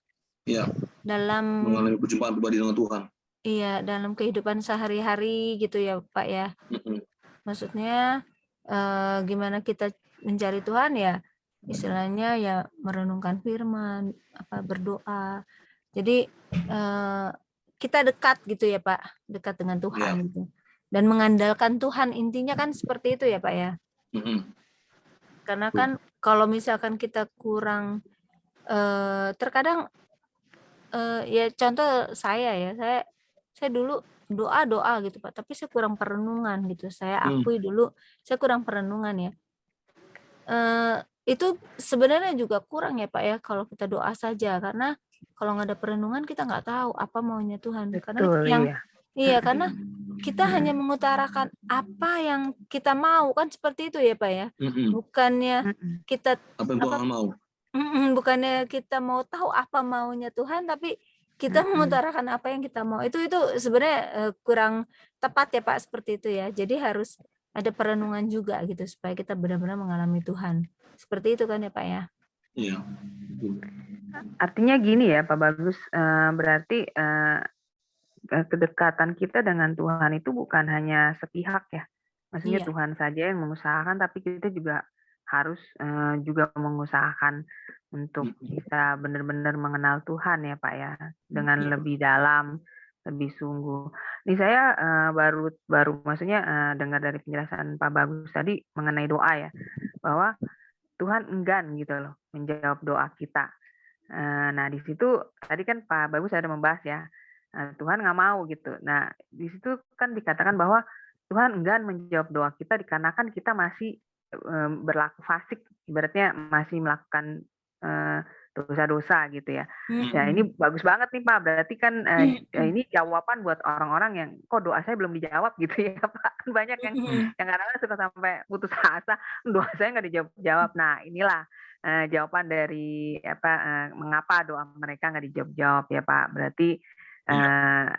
Iya, Dalam mengalami perjumpaan pribadi dengan Tuhan. iya, dalam kehidupan sehari-hari gitu ya, Pak ya. Maksudnya gimana kita mencari Tuhan ya? Istilahnya ya merenungkan firman, berdoa. Jadi kita dekat gitu ya Pak, dekat dengan Tuhan gitu. Dan mengandalkan Tuhan, intinya kan seperti itu ya Pak ya. Karena kan kalau misalkan kita kurang terkadang ya contoh saya dulu doa gitu Pak, tapi saya kurang perenungan gitu. Saya akui dulu saya kurang perenungan ya. Itu sebenarnya juga kurang ya Pak ya kalau kita doa saja, karena kalau nggak ada perenungan kita nggak tahu apa maunya Tuhan. Karena Betul, yang iya. karena kita hanya mengutarakan apa yang kita mau, kan seperti itu ya Pak ya. Bukannya kita Apa yang Tuhan mau? bukannya kita mau tahu apa maunya Tuhan, tapi kita mengutarakan apa yang kita mau. Itu sebenarnya kurang tepat ya Pak, seperti itu ya. Jadi harus ada perenungan juga gitu supaya kita benar-benar mengalami Tuhan. Seperti itu kan ya Pak ya? Iya. Artinya gini ya Pak Bagus, berarti kedekatan kita dengan Tuhan itu bukan hanya sepihak ya. Maksudnya Iya. Tuhan saja yang mengusahakan, tapi kita juga harus juga mengusahakan untuk bisa benar-benar mengenal Tuhan ya Pak ya, dengan lebih dalam, lebih sungguh. Ini saya baru maksudnya dengar dari penjelasan Pak Bagus tadi mengenai doa ya, bahwa Tuhan enggan gitu loh menjawab doa kita. Nah di situ tadi kan Pak Bagus ada membahas ya, Tuhan nggak mau gitu. Nah di situ kan dikatakan bahwa Tuhan enggan menjawab doa kita dikarenakan kita masih berlaku fasik ibaratnya masih melakukan dosa-dosa gitu ya. Ya ini Mm-mm. bagus banget nih Pak. Berarti kan ini jawaban buat orang-orang yang kok doa saya belum dijawab gitu ya Pak. Kan banyak yang Mm-mm. kadang-kadang suka sampai putus asa, doa saya nggak dijawab-jawab. Nah inilah jawaban dari mengapa doa mereka nggak dijawab-jawab ya Pak. Berarti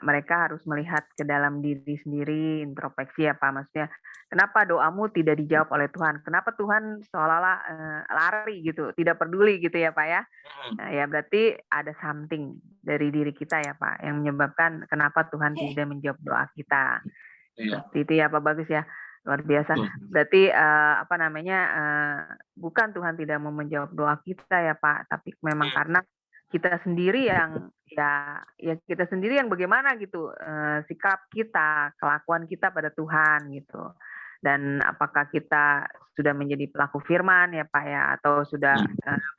mereka harus melihat ke dalam diri sendiri, introspeksi ya Pak. Maksudnya kenapa doamu tidak dijawab oleh Tuhan? Kenapa Tuhan seolah-olah lari gitu, tidak peduli gitu ya Pak ya? Nah, ya berarti ada something dari diri kita ya Pak yang menyebabkan kenapa Tuhan tidak menjawab doa kita. Seperti itu ya Pak, bagus ya, luar biasa. Berarti bukan Tuhan tidak mau menjawab doa kita ya Pak, tapi memang karena kita sendiri yang kita sendiri yang bagaimana gitu sikap kita, kelakuan kita pada Tuhan gitu. Dan apakah kita sudah menjadi pelaku firman ya Pak ya, atau sudah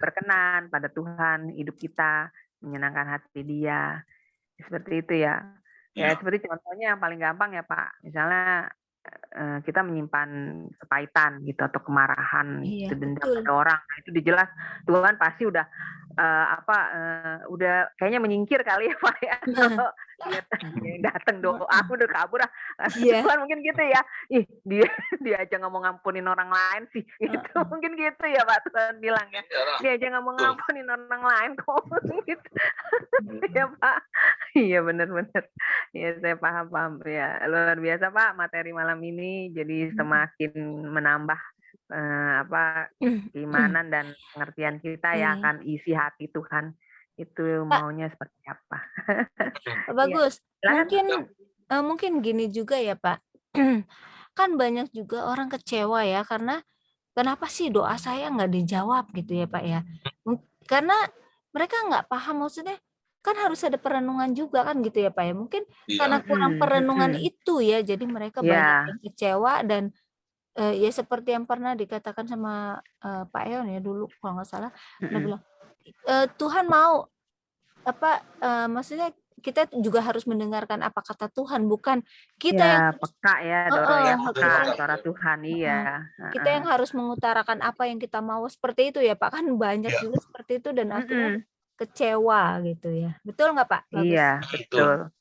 berkenan pada Tuhan, hidup kita menyenangkan hati Dia, seperti itu ya. Ya seperti contohnya yang paling gampang ya Pak, misalnya kita menyimpan kepahitan gitu atau kemarahan, Iya, gitu, dendam betul. pada orang, nah, itu jelas Tuhan pasti udah udah kayaknya menyingkir kali ya Pak ya. Kalau dia datang doa aku udah kabur Iya. Tuhan mungkin gitu ya. Ih dia aja nggak mau ngampunin orang lain sih gitu. Mungkin gitu ya Pak Tuhan bilang ya. Dia aja nggak mau ngampunin orang lain kok gitu. Ya Pak. Iya benar-benar. Ya saya paham ya. Luar biasa Pak materi malam ini, jadi semakin menambah keimanan dan pengertian kita ya akan isi hati Tuhan itu Pak, maunya seperti apa. bagus. Silakan. Mungkin gini juga ya Pak. Kan banyak juga orang kecewa ya karena kenapa sih doa saya nggak dijawab gitu ya Pak ya. Karena mereka nggak paham, maksudnya kan harus ada perenungan juga kan gitu ya Pak ya. Mungkin karena kurang perenungan itu ya, jadi mereka banyak yang kecewa dan ya seperti yang pernah dikatakan sama Pak Eon ya dulu kalau nggak salah, dia bilang Tuhan mau maksudnya kita juga harus mendengarkan apa kata Tuhan, bukan kita yang Ya peka ya Doro ya, peka suara Tuhan, iya. kita yang harus mengutarakan apa yang kita mau, seperti itu ya Pak, kan banyak juga seperti itu dan akhirnya kecewa gitu ya, betul nggak Pak? Bagus. Iya betul.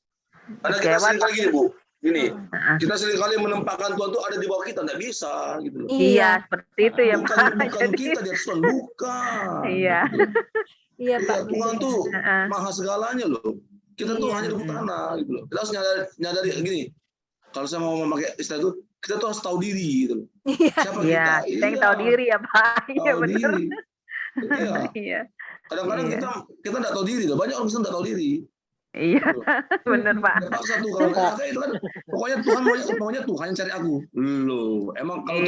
Karena kita seringkali gini Bu, kita seringkali menempatkan Tuhan itu ada di bawah kita, nggak bisa gitu loh. Iya seperti itu ya Pak. Bukan kita di atas Tuhan, bukan. Iya. Iya Pak. Tuhan tuh maha segalanya loh. Kita tuh hanya di tanah gitu loh. Kita harus nyadari gini. Kalau saya mau memakai istilah itu, kita tuh harus tahu diri gitu loh. Siapa kita? Kita yang tahu diri ya Pak. Iya benar. Iya. Kadang-kadang kita nggak tahu diri loh. Banyak orang nggak tahu diri. Iya, benar Pak. Terpaksa tuh kalau itu kan pokoknya Tuhan maunya Tuhan yang cari aku. Loh, emang kalau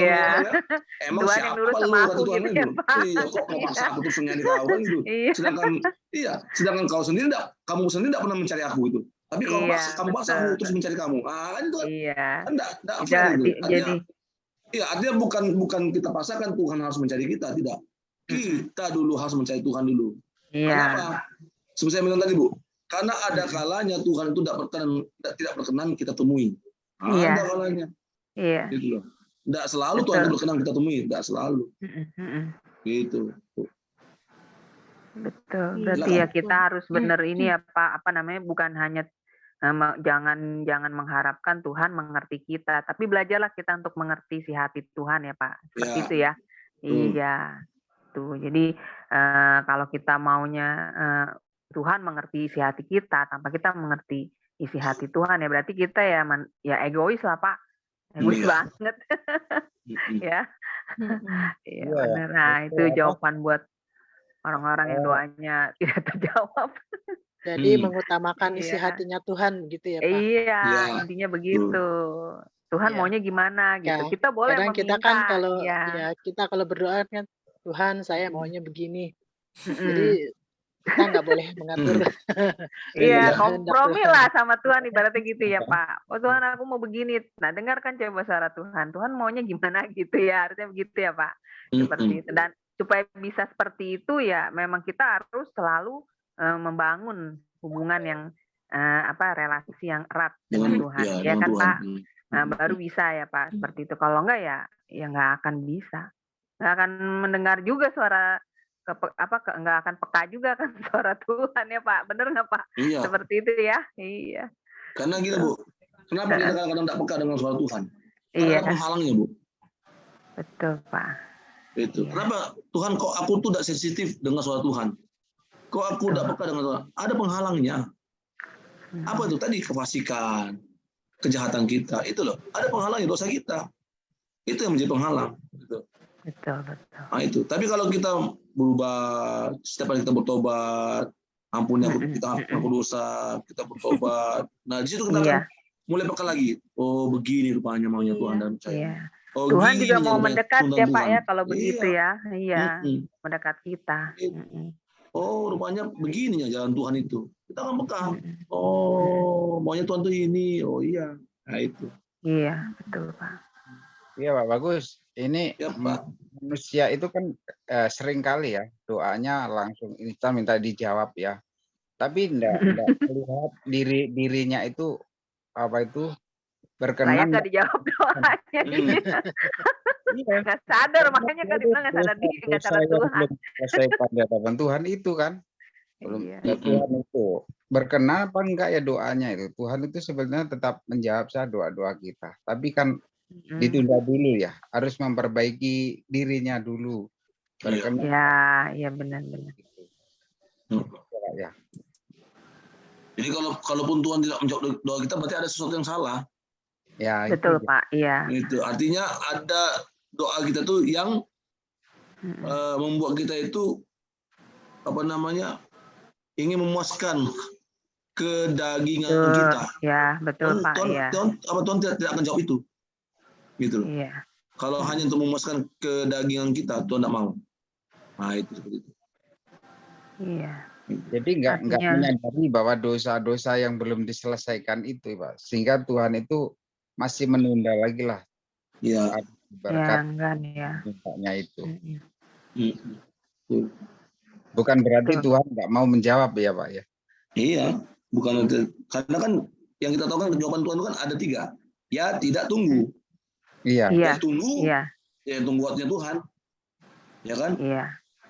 emang Tuhan siapa lu sama aku Tuhan gitu ya, Pak. Iya, kok paksa aku terus nyari kau kan gitu. Sedangkan kamu sendiri enggak pernah mencari aku itu. Tapi kamu paksa aku terus mencari kamu. Kan itu kan enggak fair gitu. Artinya bukan kita paksakan Tuhan harus mencari kita, tidak. Kita dulu harus mencari Tuhan dulu. Kenapa? Seperti saya bilang tadi, Bu. Karena ada kalanya Tuhan itu tidak berkenan kita temui. Ada kalanya. Iya. Gitu loh. Tidak selalu Tuhan itu berkenan kita temui, tidak selalu. Gitu. Betul. Berarti ya kita harus benar ini bukan hanya jangan mengharapkan Tuhan mengerti kita, tapi belajarlah kita untuk mengerti si hati Tuhan ya Pak. Seperti itu ya. Iya. Tuh. Jadi kalau kita maunya Tuhan mengerti isi hati kita tanpa kita mengerti isi hati Tuhan ya berarti kita ya egois lah Pak, egois banget. Ya benar. Nah itu jawaban buat orang-orang yang doanya tidak terjawab. Jadi mengutamakan isi hatinya Tuhan gitu ya Pak. Iya intinya begitu. Tuhan maunya gimana gitu. Kita boleh kadang meminta. Kita kan kita kalau berdoa kan Tuhan saya maunya begini. Jadi kita nggak boleh mengatur. Iya, kompromi lah sama Tuhan ibaratnya gitu ya Pak. Oh Tuhan aku mau begini. Nah dengarkan coba suara Tuhan. Tuhan maunya gimana gitu ya. Artinya begitu ya Pak. Seperti itu. Dan supaya bisa seperti itu ya memang kita harus selalu membangun hubungan yang relasi yang erat dengan Tuhan. Ya kan Pak. Nah, baru bisa ya Pak seperti itu. Kalau enggak ya nggak akan bisa. nggak akan mendengar juga suara nggak akan peka juga kan suara Tuhan ya Pak, bener nggak Pak? Iya. Seperti itu ya, iya. Karena gini Bu, kenapa kita kadang-kadang tidak peka dengan suara Tuhan? Karena Iya, ada penghalangnya Bu. betul Pak. Itu. Iya. Kenapa Tuhan kok aku tuh tidak sensitif dengan suara Tuhan? Kok aku tidak peka dengan Tuhan? Ada penghalangnya. Apa itu tadi? Kefasikan, kejahatan kita, itu loh. Ada penghalangnya dosa kita. Itu yang menjadi penghalang. Gitu. Betul, betul. Nah itu. Tapi kalau kita berubah, setiap kali kita bertobat, ampuni aku dosa, kita bertobat. Nah di situ kita akan mulai peka lagi. Oh begini rupanya maunya Tuhan dalam saya. Iya. Oh, Tuhan juga mau gini, mendekat ya Pak Tuhan. ya kalau begitu ya. Iya, Mm-mm. mendekat kita. Oh rupanya begininya jalan Tuhan itu. Kita akan peka. Oh maunya Tuhan tuh ini. Oh iya. Nah itu. Iya betul Pak. Iya Pak, bagus. Ini Ya, Pak. manusia itu kan sering kali ya doanya langsung instan minta dijawab ya. Tapi enggak melihat dirinya itu apa itu berkenan. Layak nggak dijawab doanya. Nggak sadar, makanya kan dibilang nggak sadar diri, nggak sadar Tuhan. Selesai pada hadapan Tuhan itu kan. Belum Tuhan itu berkenan apa enggak ya doanya itu. Tuhan itu sebenarnya tetap menjawab doa-doa kita. Tapi kan ditunda dulu ya, harus memperbaiki dirinya dulu. Berkenan. Ya benar-benar. Ya. Jadi kalaupun Tuhan tidak menjawab doa kita, berarti ada sesuatu yang salah. Ya, betul itu. Pak, iya. Itu artinya ada doa kita tuh yang membuat kita itu ingin memuaskan kedagingan kita. Ya betul Pak. Tuhan tidak akan jawab itu, gitu. Iya. Kalau hanya untuk memuaskan kedagingan kita, Tuhan tidak mau. Nah itu seperti itu. Iya. Jadi nggak menyadari bahwa dosa-dosa yang belum diselesaikan itu, Pak. Sehingga Tuhan itu masih menunda lagi lah. Iya. Berkat mintanya itu. Bukan berarti Tuhan nggak mau menjawab ya Pak ya? Iya, bukan karena kan yang kita tahu kan jawaban Tuhan itu kan ada 3. Ya, tidak, tunggu. Iya. Ya, tunggu. Ya, tunggu waktunya Tuhan. Ya kan? Iya.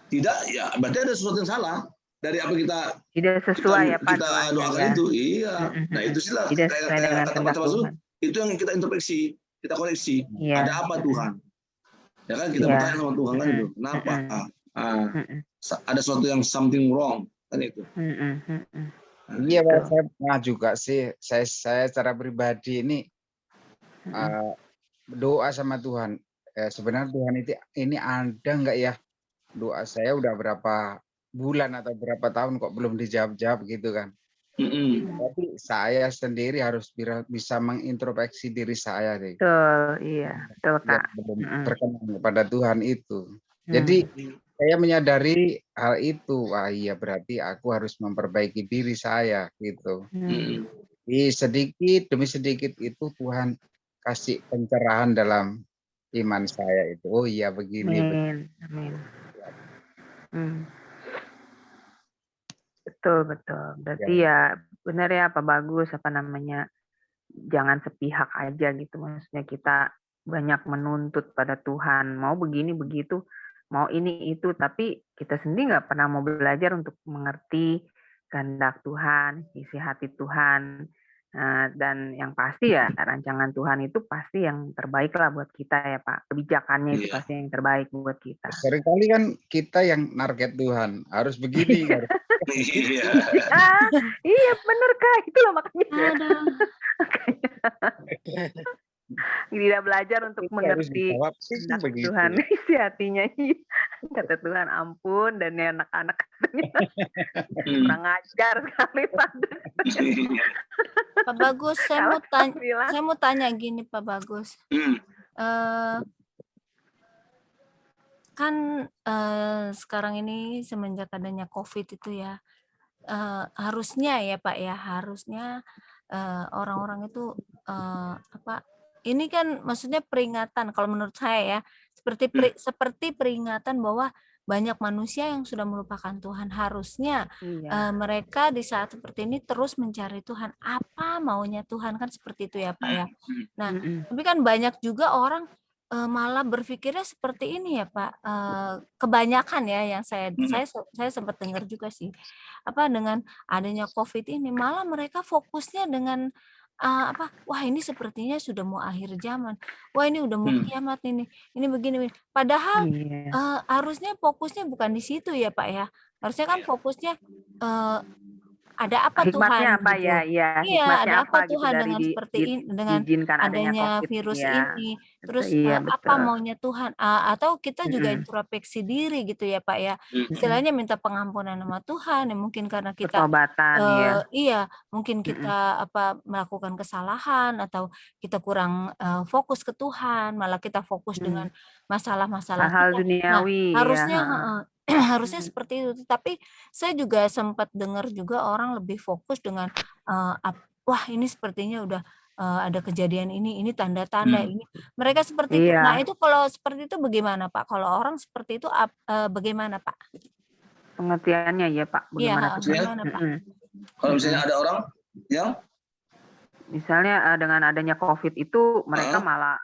Tidak, ya berarti ada sesuatu yang salah dari apa kita tidak sesuai ya Pak. Kita doakan itu. Iya. Nah, itu sih lah kayak kata Pak Masud, itu yang kita introspeksi, kita koreksi. Ada apa Tuhan? Ya kan kita bertanya sama Tuhan kan itu. Kenapa? Ada sesuatu yang something wrong kan itu. Iya Pak, saya pernah juga sih. Saya secara pribadi ini doa sama Tuhan. Sebenarnya Tuhan ini ada nggak ya? Doa saya udah berapa bulan atau berapa tahun kok belum dijawab-jawab gitu kan. Tapi saya sendiri harus bisa mengintrospeksi diri saya deh. Betul, iya. Betul Kak. Berkenan kepada Tuhan itu. Jadi saya menyadari hal itu. Wah iya berarti aku harus memperbaiki diri saya gitu. Jadi sedikit demi sedikit itu Tuhan kasih pencerahan dalam iman saya itu. Oh iya begini. Amin. Betul. Berarti ya benar ya Pak Bagus, jangan sepihak aja gitu. Maksudnya kita banyak menuntut pada Tuhan, mau begini begitu, mau ini itu, tapi kita sendiri nggak pernah mau belajar untuk mengerti kehendak Tuhan, isi hati Tuhan. Dan yang pasti ya rancangan Tuhan itu pasti yang terbaik lah buat kita ya Pak. Kebijakannya itu pasti yang terbaik buat kita. Seringkali kan kita yang narget Tuhan, harus begini. Iya bener Kak, itu loh makanya. Tidak belajar untuk mengerti Tuhan isi hatinya. Kata Tuhan ampun, dan ya anak-anak katanya kurang ajar sekali Pak. Pak Bagus, saya mau tanya gini Pak Bagus. Kan sekarang ini semenjak adanya COVID itu ya, harusnya ya Pak ya, harusnya orang-orang itu ini kan maksudnya peringatan kalau menurut saya ya, seperti peringatan bahwa banyak manusia yang sudah melupakan Tuhan. Harusnya mereka di saat seperti ini terus mencari Tuhan, apa maunya Tuhan, kan seperti itu ya Pak ya. Nah, tapi kan banyak juga orang malah berpikirnya seperti ini ya Pak, kebanyakan ya yang saya sempat dengar juga sih, dengan adanya Covid ini malah mereka fokusnya dengan, "Wah ini sepertinya sudah mau akhir zaman, wah ini udah mau kiamat ini begini." Padahal, Iya. harusnya fokusnya bukan di situ ya Pak ya, harusnya kan fokusnya, eee ada apa Hikmatnya Tuhan apa ya? gitu. Iya, Iya, hikmatnya ada apa apa gitu Tuhan dari dengan seperti dengan diizinkan adanya adanya Covid. virus Iya, ini, betul, terus, iya apa betul. maunya Tuhan, atau kita juga Mhm, introspeksi diri gitu ya, Pak, ya. mhm. Istilahnya minta pengampunan sama Tuhan, ya mungkin karena kita Pertobatan ya. iya, mungkin Mhm, kita, melakukan kesalahan atau kita kurang, fokus ke Tuhan, malah kita fokus mhm. dengan masalah-masalah Hal-hal kita. Nah, duniawi ya, harusnya heeh. heeh, harusnya Mhm, seperti itu. Tapi saya juga sempat dengar juga orang lebih fokus dengan, "Wah ini sepertinya udah, ada kejadian ini tanda-tanda ini." Mereka seperti itu. Nah iya, itu kalau seperti itu bagaimana Pak? Kalau orang seperti itu bagaimana Pak? pengertiannya ya Pak, Iya, bagaimana heeh, tuh Pak? bagaimana Pak? Mhm, Kalau misalnya mhm. ada orang yang Misalnya, dengan adanya Covid itu mereka "Ah, malah,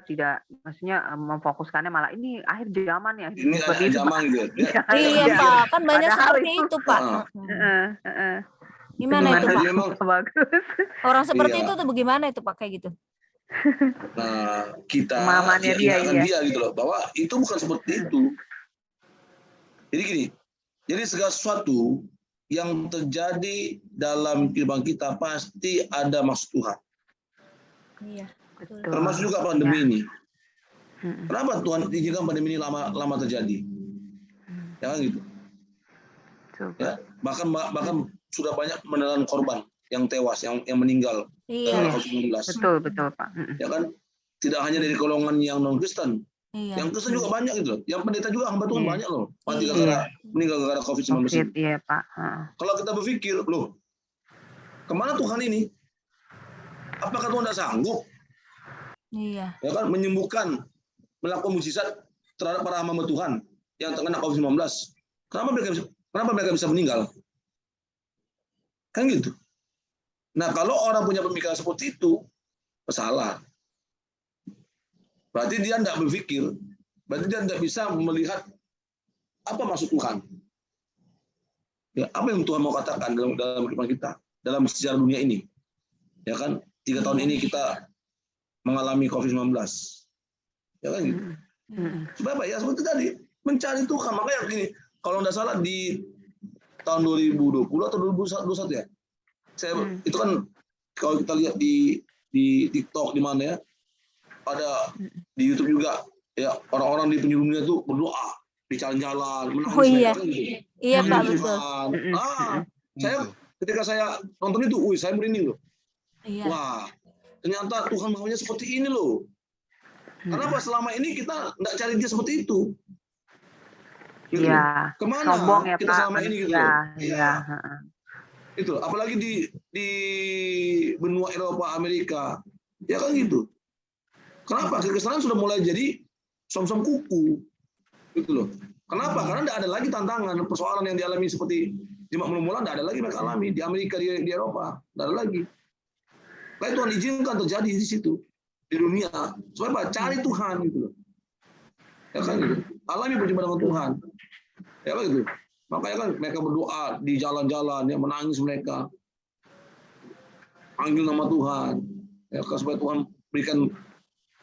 tidak maksudnya, memfokuskannya malah ini akhir zaman ya, ini seperti itu Pak. zaman gitu ya, Iya dia Iya kan iya, pikir, Pak, kan banyak padahal seperti itu itu Pak, heeh, heeh heeh, itu Gimana itu gimana jadi Pak? tuh memang nggak bagus. Orang seperti itu iya. tuh bagaimana itu Pak, kayak gitu? Nah, kita Pemahamannya ya dia, ingatkan iya. dia gitu loh, bahwa itu bukan seperti Heeh, itu. Jadi gini, jadi segala sesuatu yang terjadi dalam kehidupan kita pasti ada maksud Tuhan. Iya, betul. betul, Termasuk juga iya, pandemi ini. mhm, Kenapa Tuhan izinkan pandemi ini lama terjadi? mhm, Ya kan gitu. betul Ya, Pak. bahkan sudah banyak menelan korban yang tewas, yang meninggal Iya, Iya, COVID-19. betul betul Pak, mhm, Ya kan, tidak hanya dari golongan yang non Kristen, iya, yang Kristen juga banyak gitu loh. Yang pendeta juga hamba Tuhan iya banyak loh, mati iya, iya, meninggal gara COVID-19 Covid, ini. iya Pak, heeh, Kalau kita berpikir, loh, kemana Tuhan ini? Apakah Tuhan tidak sanggup, iya, ya kan, menyembuhkan, melakukan mujizat terhadap para hamba Tuhan yang terkena COVID-19? Kenapa mereka bisa meninggal? Kan gitu. Nah, kalau orang punya pemikiran seperti itu, salah. Berarti dia tidak berpikir, berarti dia tidak bisa melihat apa maksud Tuhan. Ya, apa yang Tuhan mau katakan dalam kehidupan kita, dalam sejarah dunia ini. Ya kan, 3 tahun iya, ini kita mengalami COVID-19. Ya kan gitu. mhm, iya, mhm, Supaya apa? Ya seperti tadi, mencari Tuhan. Makanya gini, kalau tidak salah di tahun 2020 atau 2021 ya, mhm, itu kan kalau kita lihat di TikTok di mana ya, ada mhm. di YouTube juga ya, orang-orang di penjuru dunia itu berdoa di jalan-jalan, oh menangis iya, mereka kan gitu. iya Pak, Manggil betul, Tuhan. Mhm mhm. Saya Itu. ketika saya nonton itu, saya merinding loh. iya, Wah, ternyata Tuhan maunya seperti ini loh. Kenapa Mhm. selama ini kita nggak cari dia seperti itu? Gitu Iya, loh. sombong Kemana ya kita Pak, selama ini gitu manusia, loh. iya, Iya, heeh. itu. Apalagi di benua Eropa, Amerika, ya kan Mhm gitu. Kenapa? mhm. Kekristenan sudah mulai jadi som-som kuku, gitu loh. Kenapa? Karena Iya, tidak ada lagi tantangan, persoalan yang dialami seperti Jemaat Mula-Mula, tidak ada lagi mereka alami di Amerika, di Eropa, tidak ada lagi. Lalu Tuhan izinkan terjadi di situ, di dunia, supaya apa? Cari mhm Tuhan gitu loh. Ya kan gitu. mhm. Alami perjumpaan dengan Betul. Tuhan. Ya kan gitu. Makanya kan mereka berdoa di jalan-jalan, ya menangis mereka, panggil nama Tuhan, ya kan, supaya Tuhan berikan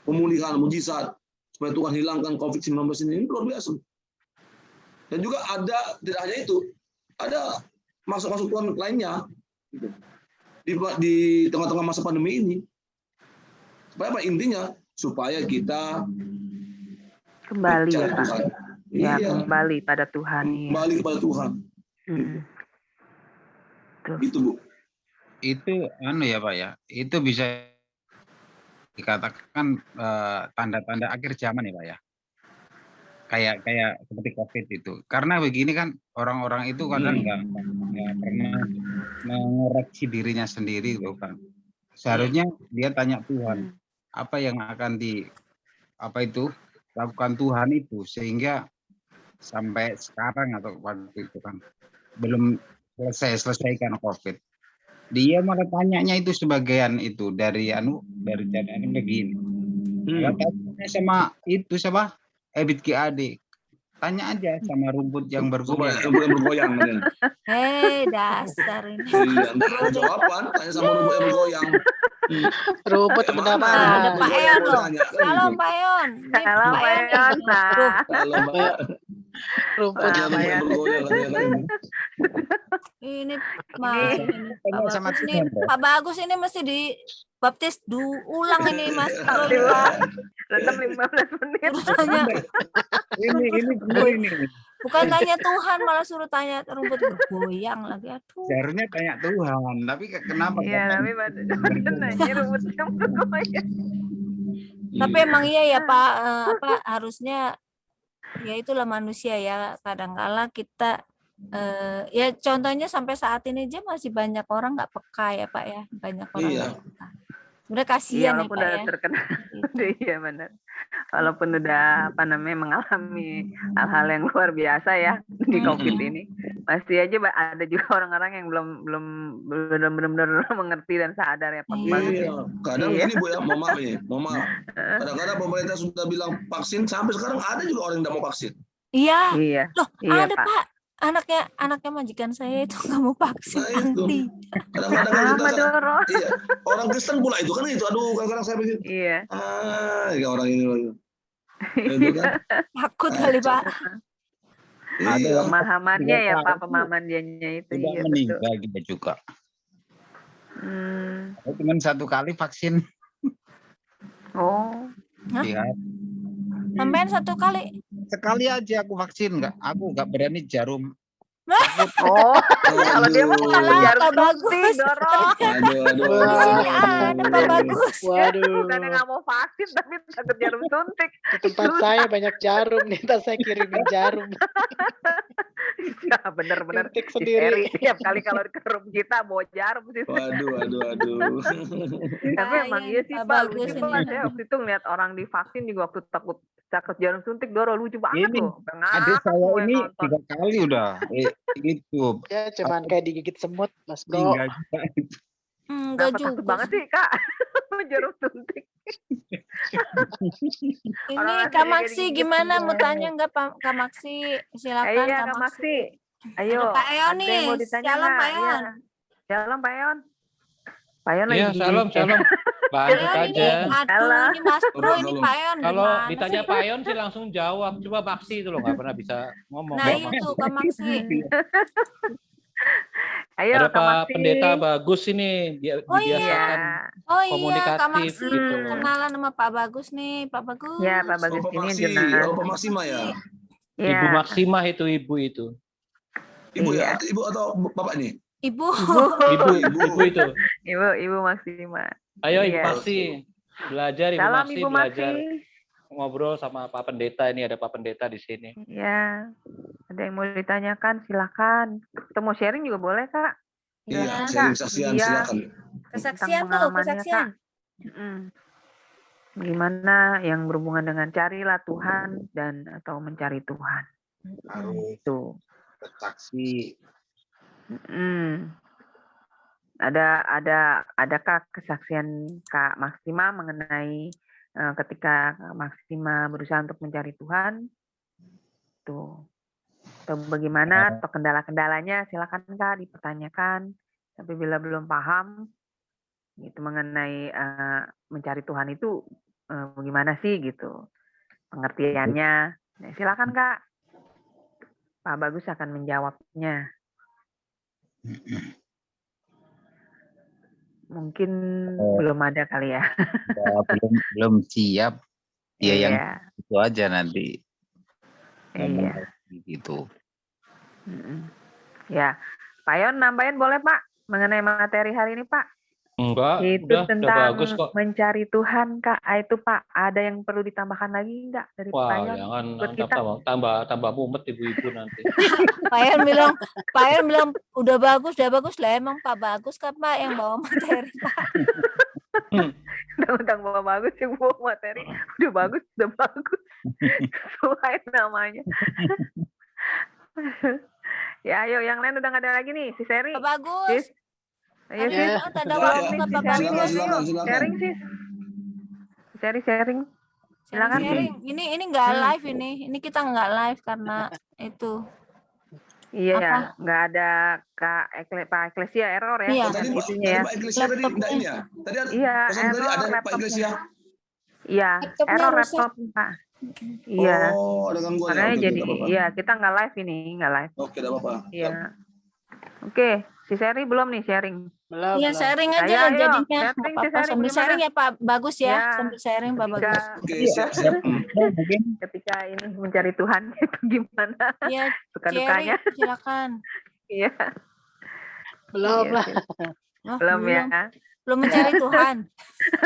pemulihan, mujizat, supaya Tuhan hilangkan COVID-19 ini luar biasa. Dan juga ada, tidak hanya itu, ada maksud-maksud Tuhan lainnya gitu, di tengah-tengah masa pandemi ini. Supaya apa? Intinya supaya kita Kembali ya cari Pak, Tuhan. ya Iya, kembali pada Tuhan, iya. kembali kepada Tuhan. Mhm, betul. Gitu Bu. Itu ya Pak ya, itu bisa dikatakan tanda-tanda akhir zaman ya Pak ya. Kayak seperti COVID itu. Karena begini kan orang-orang itu kadang nggak pernah mengoreksi dirinya sendiri loh kan. Seharusnya dia tanya Tuhan, Mhm, apa yang akan lakukan Tuhan itu sehingga sampai sekarang atau waktu itu kan belum selesaikan COVID. Dia malah tanyanya itu sebagian itu dari begini. Tanya sama itu siapa? Ebit Ki Ade. Tanya aja sama rumput yang bergoyang. Rumput yang bergoyang. Dasar ini. Iya, entar ada jawaban. Tanya sama rumput yang bergoyang. Rumput Kayak benda mana? apa? Ada Pak Bergoyang Eon mau loh. tanya, kan Salam gitu. Pak Eon. Ini Halo Pak Pak Eon nih. Eon. Nah, Kalau Mbak, Rumput tanya Pak rumput yang Eon. bergoyang katanya kan ini. Ini Ini ini Pak Tanya sama Bagus nih. Tuhan, Bro. Pak Bagus ini mesti dibaptis ulang ini Mas Bro ini Aktif. Pak. Tetap 15 menit. Suruh tanya, Ini benar ini. bukan tanya Tuhan malah suruh tanya rumput bergoyang lagi. Aduh. Seharusnya tanya Tuhan, tapi kenapa? Iya, tapi nanya rumput yang bergoyang. Tapi emang iya ya Pak, apa harusnya ya itulah manusia ya, kadangkala kita ya contohnya sampai saat ini aja masih banyak orang nggak peka ya Pak ya, banyak orang Iya. nggak peka. Sebenarnya Iya, kasihan ya walaupun Pak udah ya. terkena. Gitu. Iya benar. Walaupun udah mengalami hal-hal yang luar biasa ya di COVID ini, masih aja ada juga orang-orang yang belum benar-benar mengerti dan sadar ya Pak Bagus. Iya, kadang Iya. gini Bu ya, mohon maaf nih, mohon maaf. Kadang-kadang pemerintah sudah bilang vaksin, sampai sekarang ada juga orang yang tidak mau vaksin. Iya, Iya. loh Iya, ada Pak. Pak, anaknya majikan saya itu nggak mau vaksin Nah, itu. anti. Kadang-kadang kan Sama kita, Doro. iya, orang Kristen pula itu kan itu. Aduh, kadang-kadang saya pikir, Iya. ya orang ini lagi. Itu kan. Takut kali Pak. Iya. Pemahamannya ya Pak, pemahaman dianya itu. Tidak Iya betul. meninggal kita juga. Aku cuma 1 kali vaksin. Oh. Hah? Lihat. Sampean 1 kali. Sekali aja aku vaksin, aku nggak berani jarum. Oh, kalau dia mau Alah, jarum Pak Bagus. suntik, dorong. Aduh. Di sini ada Pak Bagus. Waduh. Bukannya nggak mau vaksin, tapi takut jarum suntik. Di tempat saya banyak jarum nih, ntar saya kirimin jarum. Ya, bener-bener. Suntik Si sendiri. Seri tiap kali kalau ke room kita bawa jarum sih. Waduh. Tapi emang Bahaya iya nih, sih Pak Pak, Bagus lucu ini. Pak. Saya waktu itu ngeliat orang divaksin juga waktu takut jarum suntik, Doro lucu banget Ini, tuh. Adik saya ini 3 kali udah. Itu. Ya cuman kayak digigit semut, Mas Bro. Enggak juga. Enggak Kenapa takut juga. banget sih Kak? Jarum suntik. Ini Orang Kak masih Maksi digigit gimana? semua. Mau tanya enggak Kak Maksi? Silakan Iya Kak Kak Maksi. Maksi. Ayo. Ada Pak Eon ada yang mau nih. ditanya Shalom nggak? Pak Iya. Eon. Shalom Pak Eon. Pak Eon Iya, lagi shalom. Banyak Eon ini, aja. aduh ini Mas Bro ini Shalom. Pak Eon. Kalau gimana ditanya sih? Pak Eon sih langsung jawab. Coba Maksi itu loh, nggak pernah bisa ngomong. Nah Pak Maksi. itu Kak Maksi. Ayo Ada Kak Pak Maksi. Pendeta Bagus ini, dia Oh iya. dibiasakan Oh iya Kak komunikatif Maksi. gitu. Kenalan sama Pak Bagus nih. Pak Bagus. Ya Pak Bagus Pak ini Maksi, jurnalis. Pak Maksima ya. Iya. Ibu Maksimah itu ibu itu. Ibu Iya. ya, ibu atau bapak nih? Ibu. Ibu itu. Ibu Maksima. Ayo Ibu Iya. Maksi, belajar Ibu Salam Maksi, Ibu belajar Maksi. ngobrol sama Pak Pendeta ini, ada Pak Pendeta di sini. Ya. Ada yang mau ditanyakan silakan. Kita mau sharing juga boleh Kak. Iya, Silakan, sharing Kak. kesaksian Iya. silakan. Kesaksian tuh, pengalamannya, kesaksian. Gimana yang berhubungan dengan carilah Tuhan dan atau mencari Tuhan. Harus Tuh. bersaksi. Adakah kesaksian Kak Maksima mengenai ketika Kak Maksima berusaha untuk mencari Tuhan? Tuh. Atau bagaimana atau kendala-kendalanya silakan Kak dipertanyakan. Tapi bila belum paham gitu mengenai mencari Tuhan itu bagaimana sih gitu pengertiannya. Nah, silakan Kak. Pak Bagus akan menjawabnya. Mungkin belum ada kali ya. Ya, belum siap. Ya yang Iya. itu aja nanti. Iya. Gitu. Ya, Pak Yon nambahin boleh Pak mengenai materi hari ini Pak? Enggak, Itu udah tentang bagus kok. mencari Tuhan Kak. Itu Pak, ada yang perlu ditambahkan lagi enggak dari Pak Wah, Yon? jangan buat kita? tambah mumet ibu-ibu nanti. Pak Yon bilang udah bagus lah, emang Pak Bagus kan Pak yang bawa materi Pak. Tentang Pak Bagus yang bawa materi udah bagus. Sesuai namanya. Ya, ayo yang lain udah nggak ada lagi nih, si Seri. Pak Bagus. Sis. Ayo Ya. sis. Ada Silakan, waktu nggak Pak Silakan, Bagus? silakan. Sharing sis. sharing. Silakan. Sharing. Ini nggak Hmm. live ini kita nggak live karena itu. Iya, Apa? nggak ada Pak Eklesia error ya. Iya. Tadi Itunya ya. Pak Iglesia tadi enggak ini ya? Tadi Iya, pesan tadi error ada Pak laptopnya. Iglesia. Iya, Laptopnya error rusak. laptop Pak. Iya. Oh, ada gangguan ya. Makanya Oke, jadi tidak apa-apa. iya kita nggak live ini, nggak live. Oke, tidak apa-apa. Iya. Oke, si Seri belum nih sharing. Belum, Iya, belum. sharing aja Ayo, lah ayo, jadinya. sharing, Nggak apa-apa. sharing Sambil bagaimana? sharing ya Pak Bagus ya. Ya, Sambil sharing Pak ketika Bagus. Oke, siap. Mungkin ketika ini mencari Tuhan itu gimana? Iya, Suka Cherry, dukanya. silakan. Iya. Belum Iya, lah. sip. Oh, Belum ya. Belum mencari Tuhan.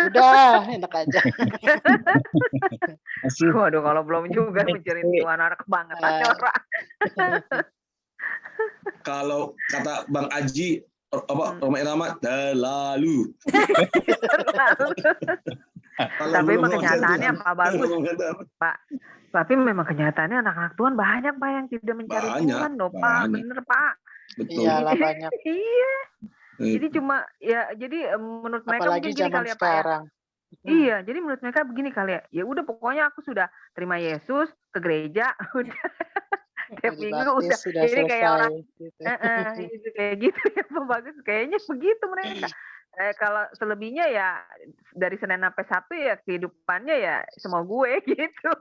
Udah, enak aja. masih Waduh, kalau belum juga mencari Tuhan, orang kebangetan ya, orang. Kalau kata Bang Aji, Roma Irama, terlalu. Tapi memang kenyataannya Pak Bagus, Pak. Tapi memang kenyataannya anak-anak Tuhan banyak Pak yang tidak mencari Banyak, Tuhan loh Pak. banyak. Bener Pak. Betul. Iyalah banyak. Iya. Jadi cuma ya jadi menurut mereka Apalagi mungkin gini zaman kali ya Pak ya. sekarang. Iya, jadi menurut mereka begini kali ya. Ya udah pokoknya aku sudah terima Yesus ke gereja, udah tiap Jadi minggu baptis udah. sudah Ini kayak selesai. orang Gitu. itu kayak gitu ya Pak Bagus. Kayaknya begitu mereka. Kalau selebihnya ya dari Senin sampai Sabtu ya kehidupannya ya semua gue gitu.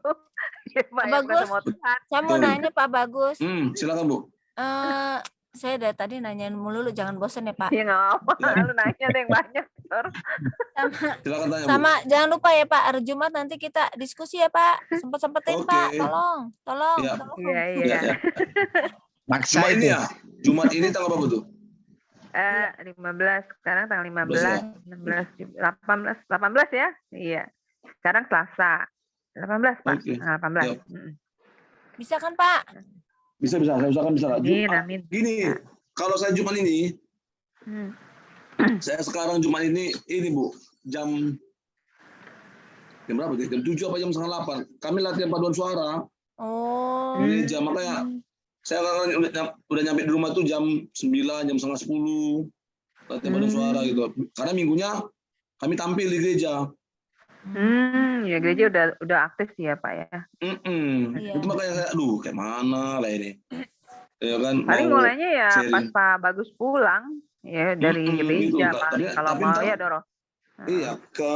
Ya, Pak, Pak ya, bukan Bagus, semua Tuhan. saya mau Betul. nanya Pak Bagus. Silakan Bu. Saya dari tadi nanyain mulu, jangan bosan ya Pak. Ya nggak apa, lu nanya ada yang banyak. Sor. Silakan tanya Bu. Sama jangan lupa ya Pak, hari Jumat nanti kita diskusi ya Pak. Sempat-sempetin Oke. Pak, tolong. Iya. Iya, Ya, iya. ya. maksa Jumat ini itu. ya. Jumat ini tanggal berapa tuh? 15, sekarang tanggal 15, 16, 18 ya? Iya. Sekarang Selasa. 18, Pak. Oke. 18. Yap. Bisa kan Pak? Bisa, saya usahakan bisa. Amin, amin. Gini, kalau saya Jumat ini, Hmm. saya sekarang Jumat ini Bu, jam berapa sih? Jam 7 apa jam setengah 8. Kami latihan paduan suara. Oh. Ini jam makanya saya udah nyampe di rumah tuh jam 9, jam setengah 10. Latihan paduan suara gitu. Karena minggunya kami tampil di gereja. Ya gereja udah aktif sih ya Pak ya. Iya. Itu makanya saya, aduh kayak mana lah ini. Ya kan, Paling mau mulainya ya sharing. pas Pak Bagus pulang ya dari gitu. gereja Pak. Tapi Kalau mau ntar- ya Doro. Iya, ke